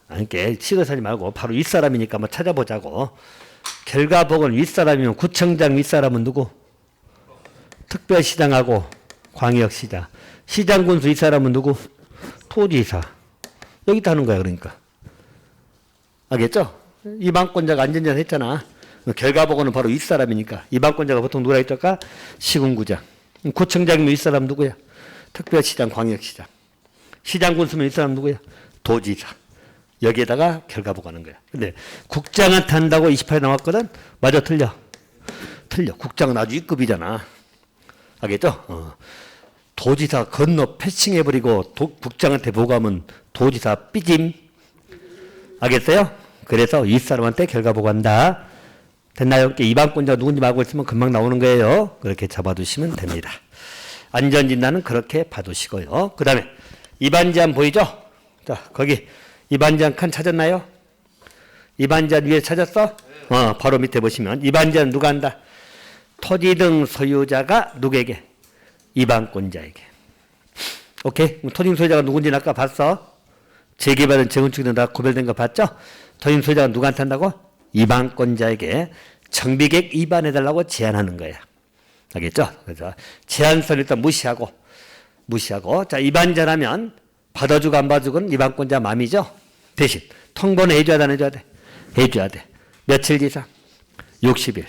S1: 아니, 시도 사지 말고 바로 윗사람이니까 한번 찾아보자고. 결과 보고는 윗사람이면 구청장 윗사람은 누구? 특별시장하고 광역시장. 시장군수 윗사람은 누구? 토지사. 여기다 하는 거야, 그러니까. 알겠죠? 입안권자가 안전진단 했잖아. 결과 보고는 바로 윗사람이니까. 입안권자가 보통 누구라 했을까? 시군구장. 구청장이면 윗사람 누구야? 특별시장, 광역시장. 시장군수면 윗사람 누구야? 도지사. 여기에다가 결과 보고하는 거야. 근데 국장한테 한다고 28에 나왔거든? 맞아, 틀려. 틀려. 국장은 아주 E급이잖아. 알겠죠? 도지사 건너 패싱해버리고 국장한테 보고하면 도지사 삐짐. 알겠어요? 그래서 윗사람한테 결과 보고한다. 됐나요? 입안권자 누군지 알고 있으면 금방 나오는 거예요. 그렇게 잡아두시면 됩니다. 안전진단은 그렇게 봐두시고요. 그 다음에 입안제한 보이죠? 자, 거기 입안제한 칸 찾았나요? 입안제한 위에 찾았어? 바로 밑에 보시면 입안제한 누가 한다? 토지 등 소유자가 누구에게? 입안권자에게. 오케이? 토지 등 소유자가 누군지 아까 봤어? 재개발은 재건축도 다 구별된 거 봤죠? 토임 소유자가 누구한테 한다고? 이방권자에게 정비계획 위반해달라고 제안하는 거야. 알겠죠? 그래서 제안서를 일단 무시하고. 자, 위반자라면 받아주고 안 받아주고는 이방권자 맘이죠? 대신 통보는 해줘야 돼, 안 해줘야 돼? 해줘야 돼. 며칠 이상? 60일.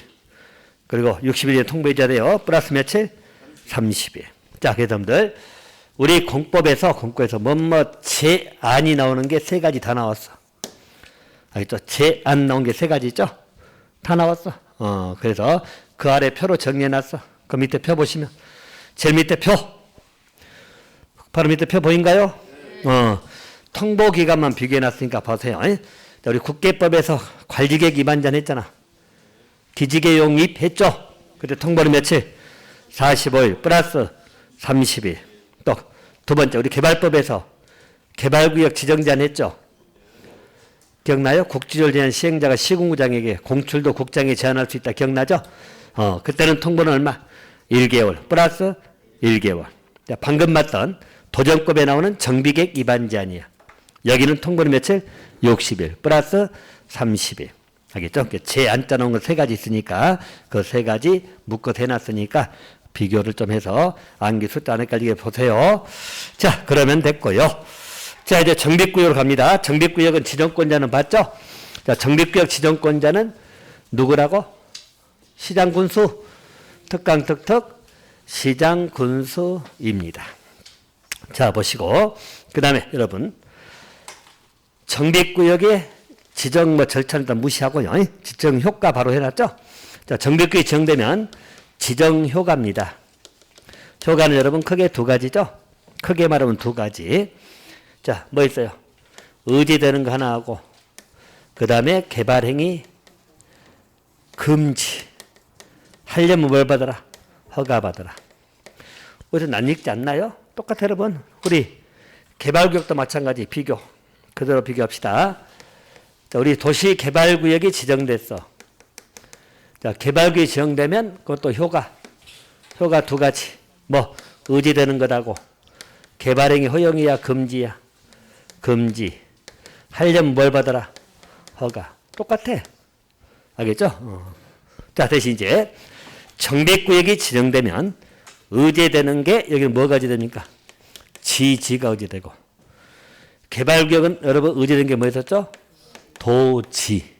S1: 그리고 60일에 통보해줘야 돼요. 플러스 며칠? 30일. 자, 그래서 여러분들 우리 공법에서 뭐뭐 제안이 나오는 게 세 가지 다 나왔어. 알겠죠? 제안 나온 게 세 가지죠? 다 나왔어. 그래서 그 아래 표로 정리해놨어. 그 밑에 표 보시면 제일 밑에 표. 바로 밑에 표 보인가요? 통보 기간만 비교해놨으니까 보세요. 자, 우리 국계법에서 관리계획 위반자 했잖아. 기지개 용입 했죠? 그때 통보는 며칠? 45일 플러스 30일. 또 두 번째 우리 개발법에서 개발구역 지정제한 했죠? 기억나요? 국지조를 제한 시행자가 시군구장에게 공출도 국장에 제한할 수 있다. 기억나죠? 그때는 통보는 얼마? 1개월 플러스 1개월. 자, 방금 봤던 도정법에 나오는 정비계획 위반 제한이야. 여기는 통보는 며칠? 60일 플러스 30일. 알겠죠? 제안자 놓은 거 세 가지 있으니까 그 세 가지 묶어서 해놨으니까 비교를 좀 해서 암기 숫자 안 헷갈리게 보세요. 자, 그러면 됐고요. 자, 이제 정비구역으로 갑니다. 정비구역은 지정권자는 봤죠? 자, 정비구역 지정권자는 누구라고? 시장군수, 특강특특, 시장군수입니다. 자, 보시고 그 다음에 여러분 정비구역의 지정 절차는 일단 무시하고요. 지정 효과 바로 해놨죠? 자, 정비구역이 지정되면 지정 효과입니다. 효과는 여러분 크게 두 가지죠? 크게 말하면 두 가지. 자, 뭐 있어요? 의지되는 거 하나 하고, 그 다음에 개발행위 금지. 하려면 뭘 받아라? 허가 받아라. 어디서 낯익지 않나요? 똑같아, 여러분. 우리 개발구역도 마찬가지. 비교. 그대로 비교합시다. 자, 우리 도시개발구역이 지정됐어. 자, 개발구역이 지정되면 그것도 효과 두 가지. 뭐 의지되는 거라고. 개발행위 허용이야, 금지야? 금지. 하려면 뭘 받아라? 허가. 똑같아. 알겠죠? 자, 대신 이제 정비구역이 지정되면 의제되는 게 여기는 뭐가 의제됩니까? 지가 의제되고. 개발구역은 여러분 의제된 게 뭐였었죠? 도지.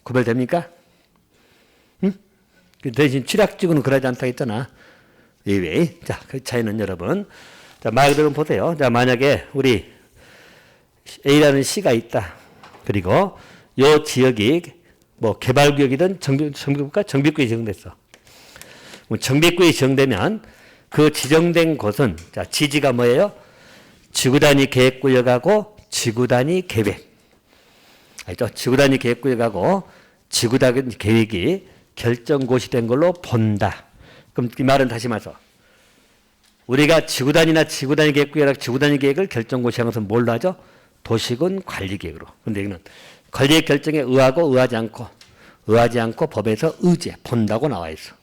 S1: 구별됩니까? 응? 대신 취락지구는 그러지 않다고 했잖아. 왜? 자, 그 차이는 여러분. 자, 말 그대로 보세요. 자, 만약에 우리 A라는 시가 있다. 그리고 요 지역이 뭐 개발구역이든 정비구역이 지정됐어. 정비구역이 지정되면 그 지정된 곳은 자, 지지가 뭐예요? 지구단위 계획구역하고 지구단위 계획. 알죠? 지구단위 계획구역하고 지구단위 계획이 결정고시 된 걸로 본다. 그럼 이 말은 다시 말해서 우리가 지구단위나 지구단위 계획구역이나 지구단위 계획을 결정고시하는 것은 뭘로 하죠? 도시군 관리계획으로. 근데 여기는 관리계획 결정에 의하고 의하지 않고 법에서 의제 본다고 나와 있어.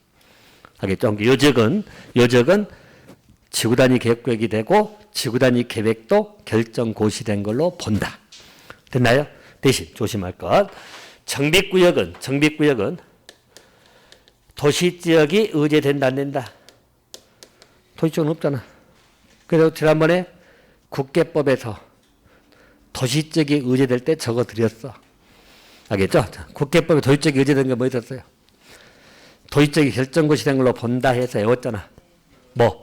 S1: 알겠죠? 요적은 지구단위 계획구역이 되고 지구단위 계획도 결정고시된 걸로 본다. 됐나요? 대신 조심할 것. 정비구역은 도시지역이 의제된다 안 된다? 도시지역은 없잖아. 그래서 지난번에 국계법에서 도시지역이 의제될 때 적어드렸어. 알겠죠? 국계법에 도시지역이 의제된 게 뭐 있었어요? 도시지역이 결정고시 된 걸로 본다 해서 외웠잖아. 뭐?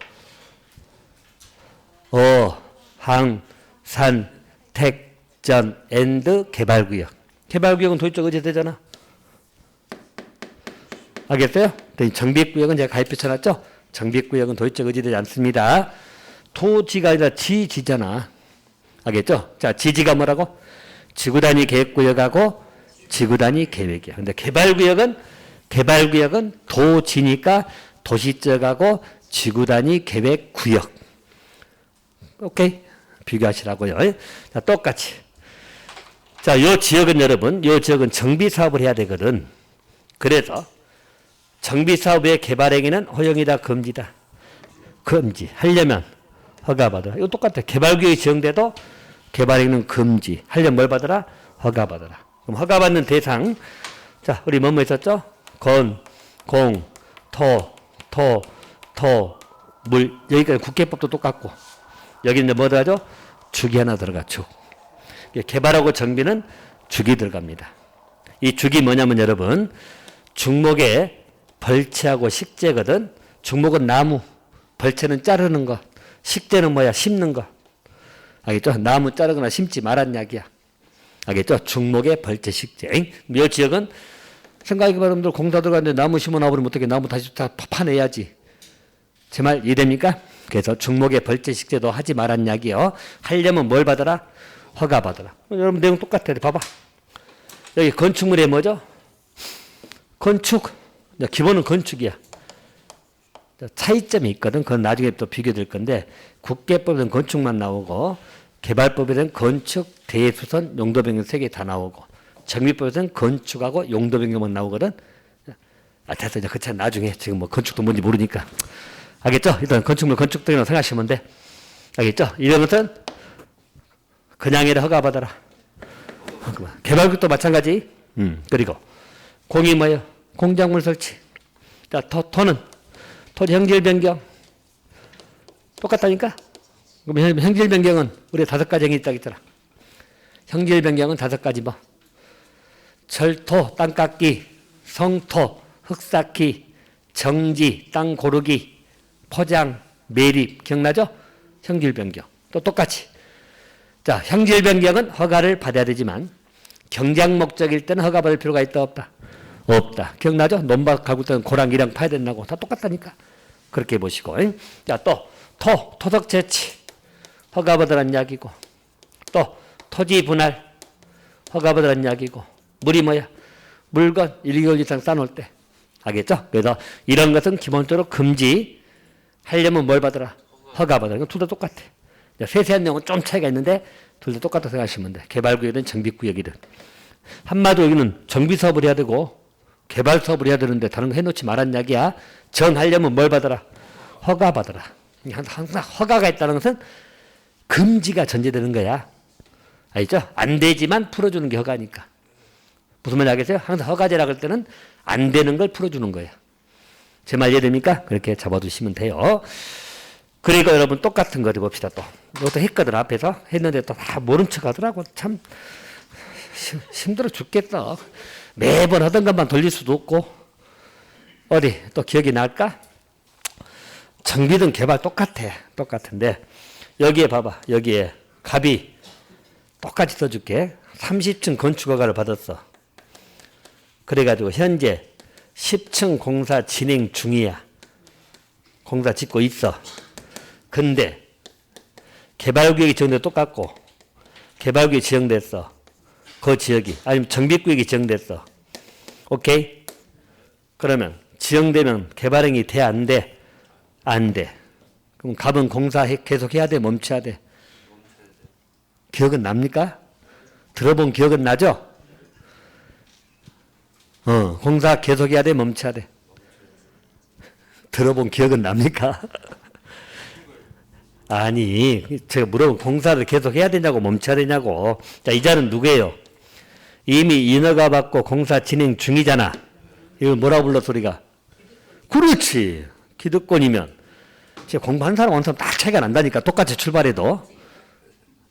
S1: 항, 산, 택, 전, 앤드, 개발구역. 개발구역은 도시지역 의제되잖아. 알겠어요? 정비구역은 제가 가입해 쳐놨죠? 정비구역은 도시지역 의제되지 않습니다. 토지가 아니라 지지잖아. 알겠죠? 자, 지지가 뭐라고? 지구단위 계획구역하고 지구단위 계획이야. 근데 개발구역은 도지니까 도시지역하고 지구단위 계획구역. 오케이? 비교하시라고요. 자, 똑같이. 자, 요 지역은 여러분, 요 지역은 정비사업을 해야 되거든. 그래서 정비사업의 개발행위는 허용이다, 금지다? 금지. 하려면 허가받아. 이거 똑같아. 개발구역이 지정돼도 개발행위는 금지. 하려면 뭘 받아라? 허가받아라. 그럼 허가받는 대상. 자, 우리 뭐뭐 있었죠? 건, 공, 토, 물. 여기까지 국계법도 똑같고. 여기 이제 뭐 들어가죠? 죽이 하나 들어가, 죽. 개발하고 정비는 죽이 들어갑니다. 이 죽이 뭐냐면 여러분, 죽목에 벌채하고 식재거든. 죽목은 나무, 벌채는 자르는 거, 식재는 뭐야? 심는 거. 알겠죠? 나무 자르거나 심지 말란 이야기야. 알겠죠? 죽목에 벌채 식재. 이 지역은 생각해보면 여러분들 공사 들어갔는데 나무 심어 놔버리면 어떻게 나무 다시 다 파내야지. 제 말 이해됩니까? 그래서 죽목에 벌채 식재도 하지 말란 이야기요. 하려면 뭘 받아라? 허가 받아라. 여러분 내용 똑같아. 봐봐. 여기 건축물에 뭐죠? 건축. 기본은 건축이야. 차이점이 있거든. 그건 나중에 또 비교될 건데 국계법에는 건축만 나오고 개발법에는 건축, 대수선, 용도 변경 3개 다 나오고 정비법에는 건축하고 용도 변경만 나오거든. 됐어. 이제 그 차는 나중에 지금 뭐 건축도 뭔지 모르니까. 알겠죠? 일단 건축물 건축들이라고 생각하시면 돼. 알겠죠? 이런 것은 그냥 해라 허가받아라. 개발국도 마찬가지. 그리고 공이 뭐예요? 공작물 설치. 자, 토는 토지 형질 변경. 똑같다니까? 그럼 형질 변경은 우리 5가지 행위 있다고 했잖아. 형질 변경은 5가지 뭐. 절토, 땅 깎기, 성토, 흙 쌓기, 정지, 땅 고르기, 포장, 매립. 기억나죠? 형질 변경. 또 똑같이. 자, 형질 변경은 허가를 받아야 되지만 경작 목적일 때는 허가 받을 필요가 있다 없다? 없다. 기억나죠? 논밭 가꿀 때는 고랑이랑 파야 된다고. 다 똑같다니까. 그렇게 보시고. 자, 또 토석 채취 허가 받으란 이야기고, 또 토지 분할 허가 받으란 이야기고, 물이 뭐야? 물건 1개월 이상 쌓아놓을 때. 알겠죠? 그래서 이런 것은 기본적으로 금지. 하려면 뭘 받으라? 허가 받으라. 이건 둘 다 똑같아. 세세한 내용은 좀 차이가 있는데 둘 다 똑같다고 생각하시면 돼. 개발구역이든 정비구역이든. 한마디로 여기는 정비사업을 해야 되고 개발사업을 해야 되는데 다른 거 해놓지 말란 이야기야. 정하려면 뭘 받아라? 허가 받아라. 항상 허가가 있다는 것은 금지가 전제되는 거야. 알죠? 안 되지만 풀어주는 게 허가니까. 무슨 말인지 알겠어요? 항상 허가제라고 할 때는 안 되는 걸 풀어주는 거예요. 제 말 이해됩니까? 그렇게 잡아두시면 돼요. 그리고 여러분 똑같은 거 봅시다. 또 이것도 했거든. 앞에서 했는데 또 다 모른 척 하더라고. 참 힘들어 죽겠어. 매번 하던 것만 돌릴 수도 없고. 어디 또 기억이 날까? 정비든 개발 똑같아. 똑같은데 여기에 봐봐. 여기에 갑이 똑같이 써줄게. 30층 건축허가를 받았어. 그래가지고 현재 10층 공사 진행 중이야. 공사 짓고 있어. 근데 개발구역이 지정돼 똑같고 개발구역이 지정됐어. 그 지역이. 아니면 정비구역이 지정됐어. 오케이? 그러면 지정되면 개발행위 돼? 안 돼? 안 돼. 그럼 갑은 공사 계속 해야 돼? 멈춰야 돼? 기억은 납니까? 들어본 기억은 나죠? 공사 계속 해야 돼? 멈춰야 돼? 들어본 기억은 납니까? 아니, 제가 물어본 공사를 계속 해야 되냐고 멈춰야 되냐고. 자, 이자는 누구예요? 이미 인허가 받고 공사 진행 중이잖아. 이걸 뭐라고 불러 소리가? 그렇지. 기득권이면. 제가 공부한 사람, 온 사람 딱 차이가 난다니까. 똑같이 출발해도.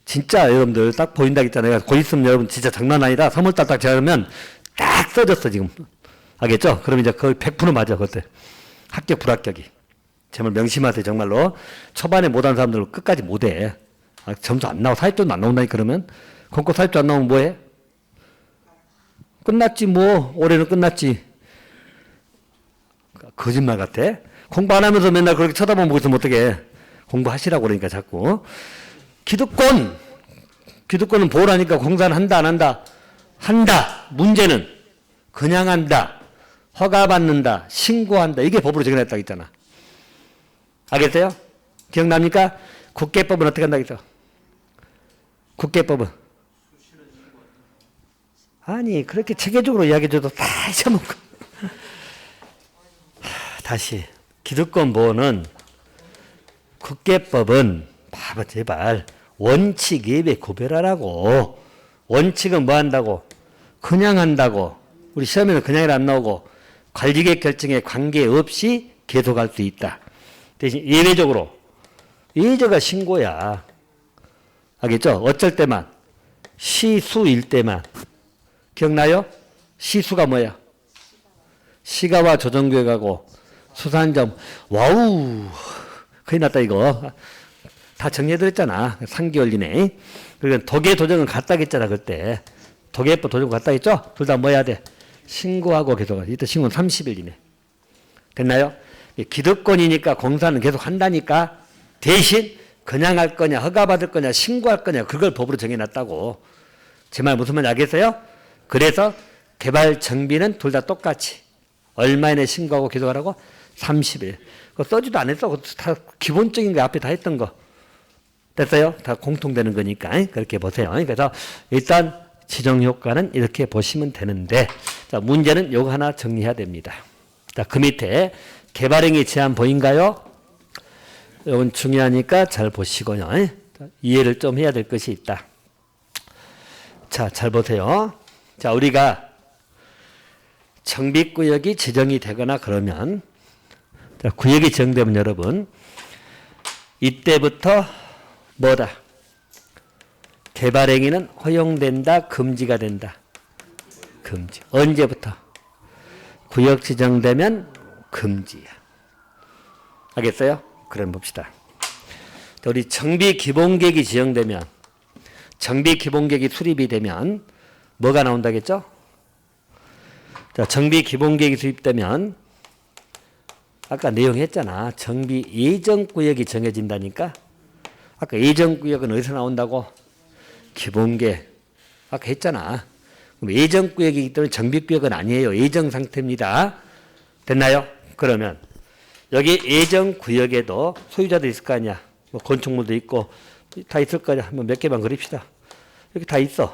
S1: 진짜 여러분들 딱 보인다 했잖아요. 내가 곧 있으면 여러분 진짜 장난 아니다. 3월달 딱 지나면 딱 써졌어 지금. 알겠죠? 그럼 이제 거의 100% 맞아 그때. 합격 불합격이. 정말 명심하세요 정말로. 초반에 못한 사람들은 끝까지 못해. 점수 안 나와. 40점도 안 나온다니 그러면. 공고 40점 안 나오면 뭐해? 끝났지 뭐. 올해는 끝났지. 거짓말 같아. 공부 안 하면서 맨날 그렇게 쳐다보면 있으면 어떡해. 공부하시라고 그러니까 자꾸. 기득권은 보호라니까 공사는 한다 안 한다? 한다. 문제는 그냥 한다. 허가받는다. 신고한다. 이게 법으로 정해놨다고 했잖아. 알겠어요? 기억납니까? 국계법은 어떻게 한다고 했어? 국계법은 아니 그렇게 체계적으로 이야기해줘도 다 잊어먹고 다시 기득권 보호는 국계법은 봐봐 제발 원칙 예외 구별하라고. 원칙은 뭐 한다고? 그냥 한다고. 우리 시험에는 그냥이 안 나오고 관리계획 결정에 관계없이 계속할 수 있다. 대신 예외적으로. 예외가 신고야. 알겠죠? 어쩔 때만. 시수일 때만. 기억나요? 시수가 뭐야? 시가와 조정구역하고 수산점. 와우. 큰일 났다 이거. 다 정리해드렸잖아. 3개월 이내. 그리고 도계 도정은 갔다 했잖아 그때. 도계법 도정 갔다 했죠? 둘 다 뭐 해야 돼? 신고하고 계속. 이때 신고는 30일 이내. 됐나요? 기득권이니까 공사는 계속 한다니까. 대신 그냥 할 거냐 허가받을 거냐 신고할 거냐 그걸 법으로 정해놨다고. 제 말 무슨 말인지 알겠어요? 그래서 개발 정비는 둘 다 똑같이 얼마 이내 신고하고 계속하라고? 30일. 그거 써지도 안 했어. 다 기본적인 거 앞에 다 했던 거. 됐어요? 다 공통되는 거니까 그렇게 보세요. 그래서 일단 지정효과는 이렇게 보시면 되는데, 자 문제는 요거 하나 정리해야 됩니다. 자, 그 밑에 개발행위 제한 보인가요? 이건 중요하니까 잘 보시고요. 이해를 좀 해야 될 것이 있다. 자, 잘 보세요. 자, 우리가 정비구역이 지정이 되거나 그러면, 자, 구역이 지정되면 여러분 이때부터 뭐다? 개발행위는 허용된다, 금지가 된다. 금지. 언제부터? 구역 지정되면 금지야. 알겠어요? 그럼 봅시다. 우리 정비기본계획이 지정되면, 정비기본계획이 수립이 되면 뭐가 나온다겠죠? 자, 정비기본계획이 수립되면 아까 내용 했잖아. 정비예정구역이 정해진다니까. 아까 예정구역은 어디서 나온다고? 기본계. 아까 했잖아. 그럼 예정구역이기 때문에 정비구역은 아니에요. 예정상태입니다. 됐나요? 그러면 여기 예정구역에도 소유자도 있을 거 아니야. 뭐 건축물도 있고 다 있을 거 아니야. 몇 개만 그립시다. 이렇게 다 있어.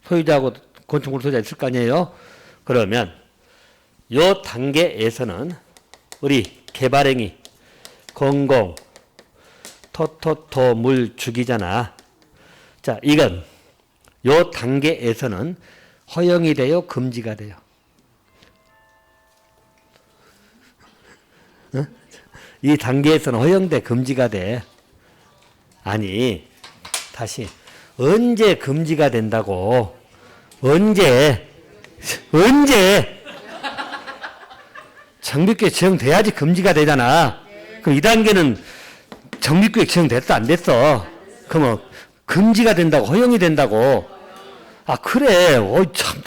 S1: 소유자하고 건축물 소유자 있을 거 아니에요. 그러면 요 단계에서는 우리 개발행위 공공 토토토 물 죽이잖아. 자, 이건 요 단계에서는 허용이 돼요, 금지가 돼요? 어? 이 단계에서는 허용돼, 금지가 돼? 아니, 다시 언제 금지가 된다고? 언제? 정비구역 지정돼야지 금지가 되잖아. 그럼 이 단계는 정비구역 지정됐어, 안 됐어? 그러면 금지가 된다고, 허용이 된다고. 아, 그래. 참.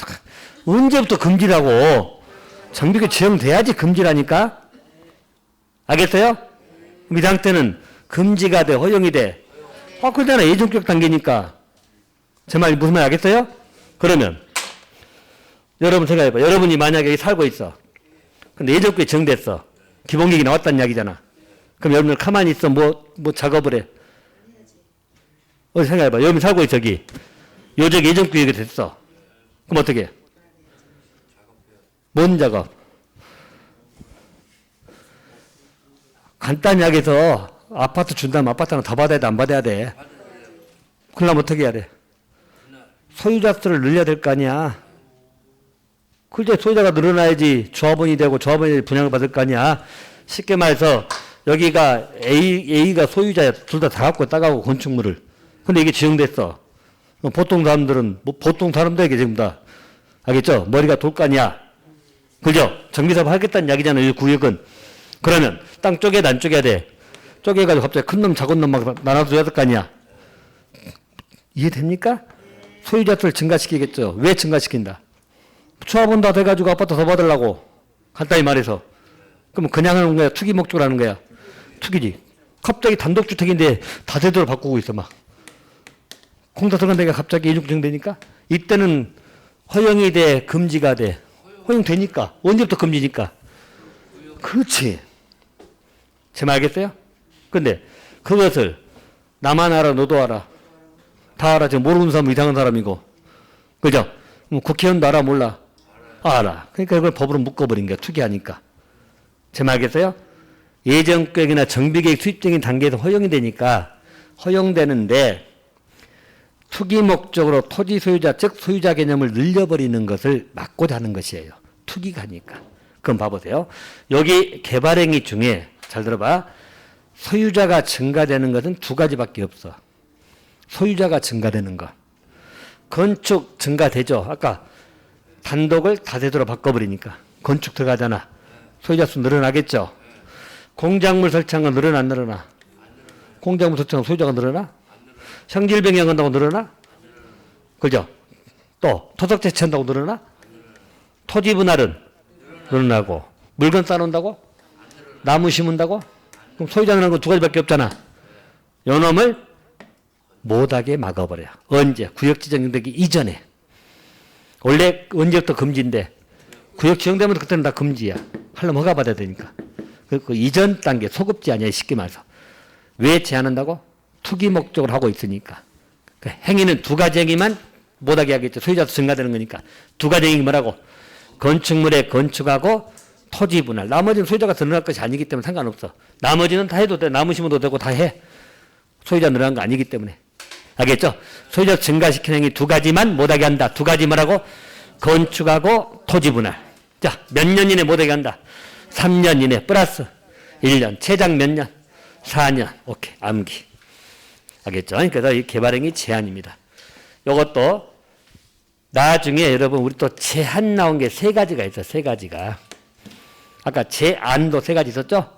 S1: 언제부터 금지라고? 정비구역 지정돼야지 금지라니까? 알겠어요? 이 상태는 금지가 돼, 허용이 돼. 아, 그러잖아. 예정구역 단계니까. 제 말 무슨 말 알겠어요? 그러면 여러분 생각해봐. 여러분이 만약에 여기 살고 있어. 근데 예정구역이 정됐어. 기본계획이 나왔다는 이야기잖아. 그럼 여러분들 가만히 있어. 뭐 작업을 해. 어디 생각해봐. 여러분 살고 있어, 저기. 요적 예정구역이 됐어. 그럼 어떻게 해? 뭔 작업? 간단히 하게서 아파트 준다면 아파트 하나 더 받아야 돼, 안 받아야 돼? 그러려면 어떻게 해야 돼? 소유자 수를 늘려야 될 거 아니야? 그때 소유자가 늘어나야지 조합원이 되고 조합원이 분양을 받을 거 아니야? 쉽게 말해서 여기가 A가 소유자야. 둘 다 갖고 따가고 건축물을. 근데 이게 지정됐어. 보통 사람들은, 보통 사람들에게 지금 다, 알겠죠? 머리가 돌 거 아니야? 그죠? 정비사업 하겠다는 이야기잖아요, 이 구역은. 그러면 땅 쪼개야 돼, 안 쪼개야 돼? 쪼개가지고 갑자기 큰 놈, 작은 놈 막 나눠줘야 될 거 아니야? 이해됩니까? 소유자들 증가시키겠죠. 왜 증가시킨다? 조합원 다 돼가지고 아파트 더 받으려고. 간단히 말해서. 그럼 그냥 하는 거야? 투기 목적으로 하는 거야? 투기지. 갑자기 단독주택인데 다세대로 바꾸고 있어, 막. 공사 들어간 데가 갑자기 예정되니까? 이때는 허용이 돼, 금지가 돼? 허용되니까. 언제부터 금지니까? 그렇지. 제 말 알겠어요? 근데 그것을 나만 알아, 너도 알아. 다 알아. 지금 모르는 사람은 이상한 사람이고. 그죠? 국회의원도 알아, 몰라? 알아. 그러니까 이걸 법으로 묶어버린 거야. 투기하니까. 제 말 알겠어요? 예정구역이나 정비계획 수립적인 단계에서 허용이 되니까 허용되는데 투기 목적으로 토지 소유자 즉 소유자 개념을 늘려버리는 것을 막고자 하는 것이에요. 투기가니까. 그럼 봐보세요. 여기 개발행위 중에 잘 들어봐. 소유자가 증가되는 것은 두 가지밖에 없어. 소유자가 증가되는 거. 건축 증가되죠. 아까 단독을 다세대로 바꿔버리니까 건축 들어가잖아. 소유자 수 늘어나겠죠. 공작물 설치한 건 늘어나 안 늘어나? 공작물 설치한 소유자가 늘어나? 성질 변경한다고 늘어나? 그죠? 또 토속 채취한다고 늘어나? 토지 분할은 늘어나고 물건 쌓아놓는다고? 나무 심은다고? 그럼 소유자 늘어나는 건 두 가지밖에 없잖아. 요놈을 못하게 막아버려. 언제? 구역 지정되기 이전에. 원래 언제부터 금지인데 구역 지정되면 그때는 다 금지야. 하려면 허가 받아야 되니까. 그 이전 단계 소급지 아니야 쉽게 말해서. 왜 제한한다고? 투기 목적으로 하고 있으니까. 그 행위는 두 가지 행위만 못하게 하겠죠. 소유자도 증가되는 거니까. 두 가지 행위 뭐라고? 건축물에 건축하고 토지 분할. 나머지는 소유자가 늘어날 것이 아니기 때문에 상관없어. 나머지는 다 해도 돼. 나무 심어도 되고 다 해. 소유자 늘어난 거 아니기 때문에. 알겠죠? 소유자 증가시키는 행위 두 가지만 못하게 한다. 두 가지 뭐라고? 건축하고 토지 분할. 자, 몇 년 이내 못하게 한다. 3년 이내 플러스 1년. 최장 몇 년? 4년. 오케이. 암기. 알겠죠? 그래서 이 개발행위 제한입니다. 이것도 나중에 여러분 우리 또 제한 나온 게 세 가지가 있어요. 세 가지가. 아까 제안도 세 가지 있었죠?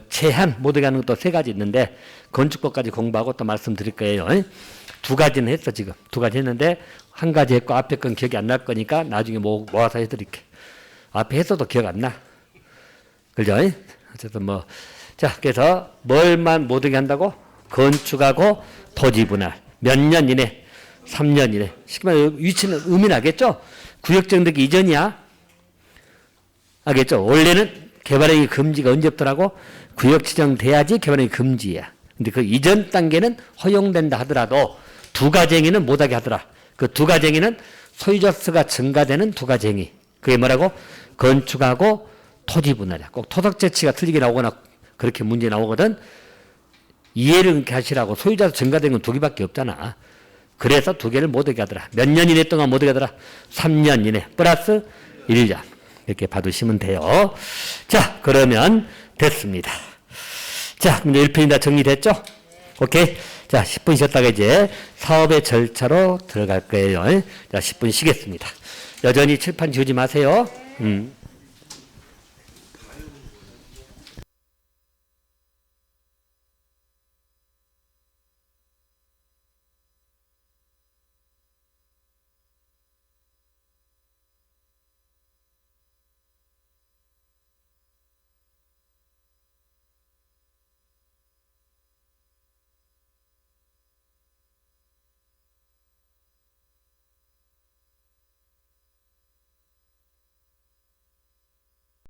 S1: 제한 못하게 하는 것도 세 가지 있는데 건축법까지 공부하고 또 말씀드릴 거예요. 두 가지는 했어 지금. 두 가지 했는데 한 가지 했고 앞에 건 기억이 안 날 거니까 나중에 모아서 해드릴게. 앞에 했어도 기억 안 나. 그죠? 어쨌든 뭐. 자, 그래서 뭘만 못하게 한다고? 건축하고 토지 분할. 몇 년 이내? 3년 이내. 쉽게 말해 위치는 의미 나겠죠? 구역 정되기 이전이야. 알겠죠? 원래는 개발행위 금지가 언제부터라고? 구역 지정돼야지 개발행위 금지야. 근데 그 이전 단계는 허용된다 하더라도 두 가지 행위는 못하게 하더라. 그 두 가지 행위는 소유자 수가 증가되는 두 가지 행위. 그게 뭐라고? 건축하고 토지 분할이야. 꼭 토속 재치가 틀리게 나오거나 그렇게 문제 나오거든. 이해를 그렇게 하시라고. 소유자 수 증가된 건 두 개밖에 없잖아. 그래서 두 개를 못하게 하더라. 몇 년 이내 동안 못하게 하더라? 3년 이내 플러스 1년. 이렇게 봐두시면 돼요. 자, 그러면 됐습니다. 자, 그럼 1편이 다 정리됐죠? 오케이. 자, 10분 쉬었다가 이제 사업의 절차로 들어갈 거예요. 자, 10분 쉬겠습니다. 여전히 칠판 지우지 마세요.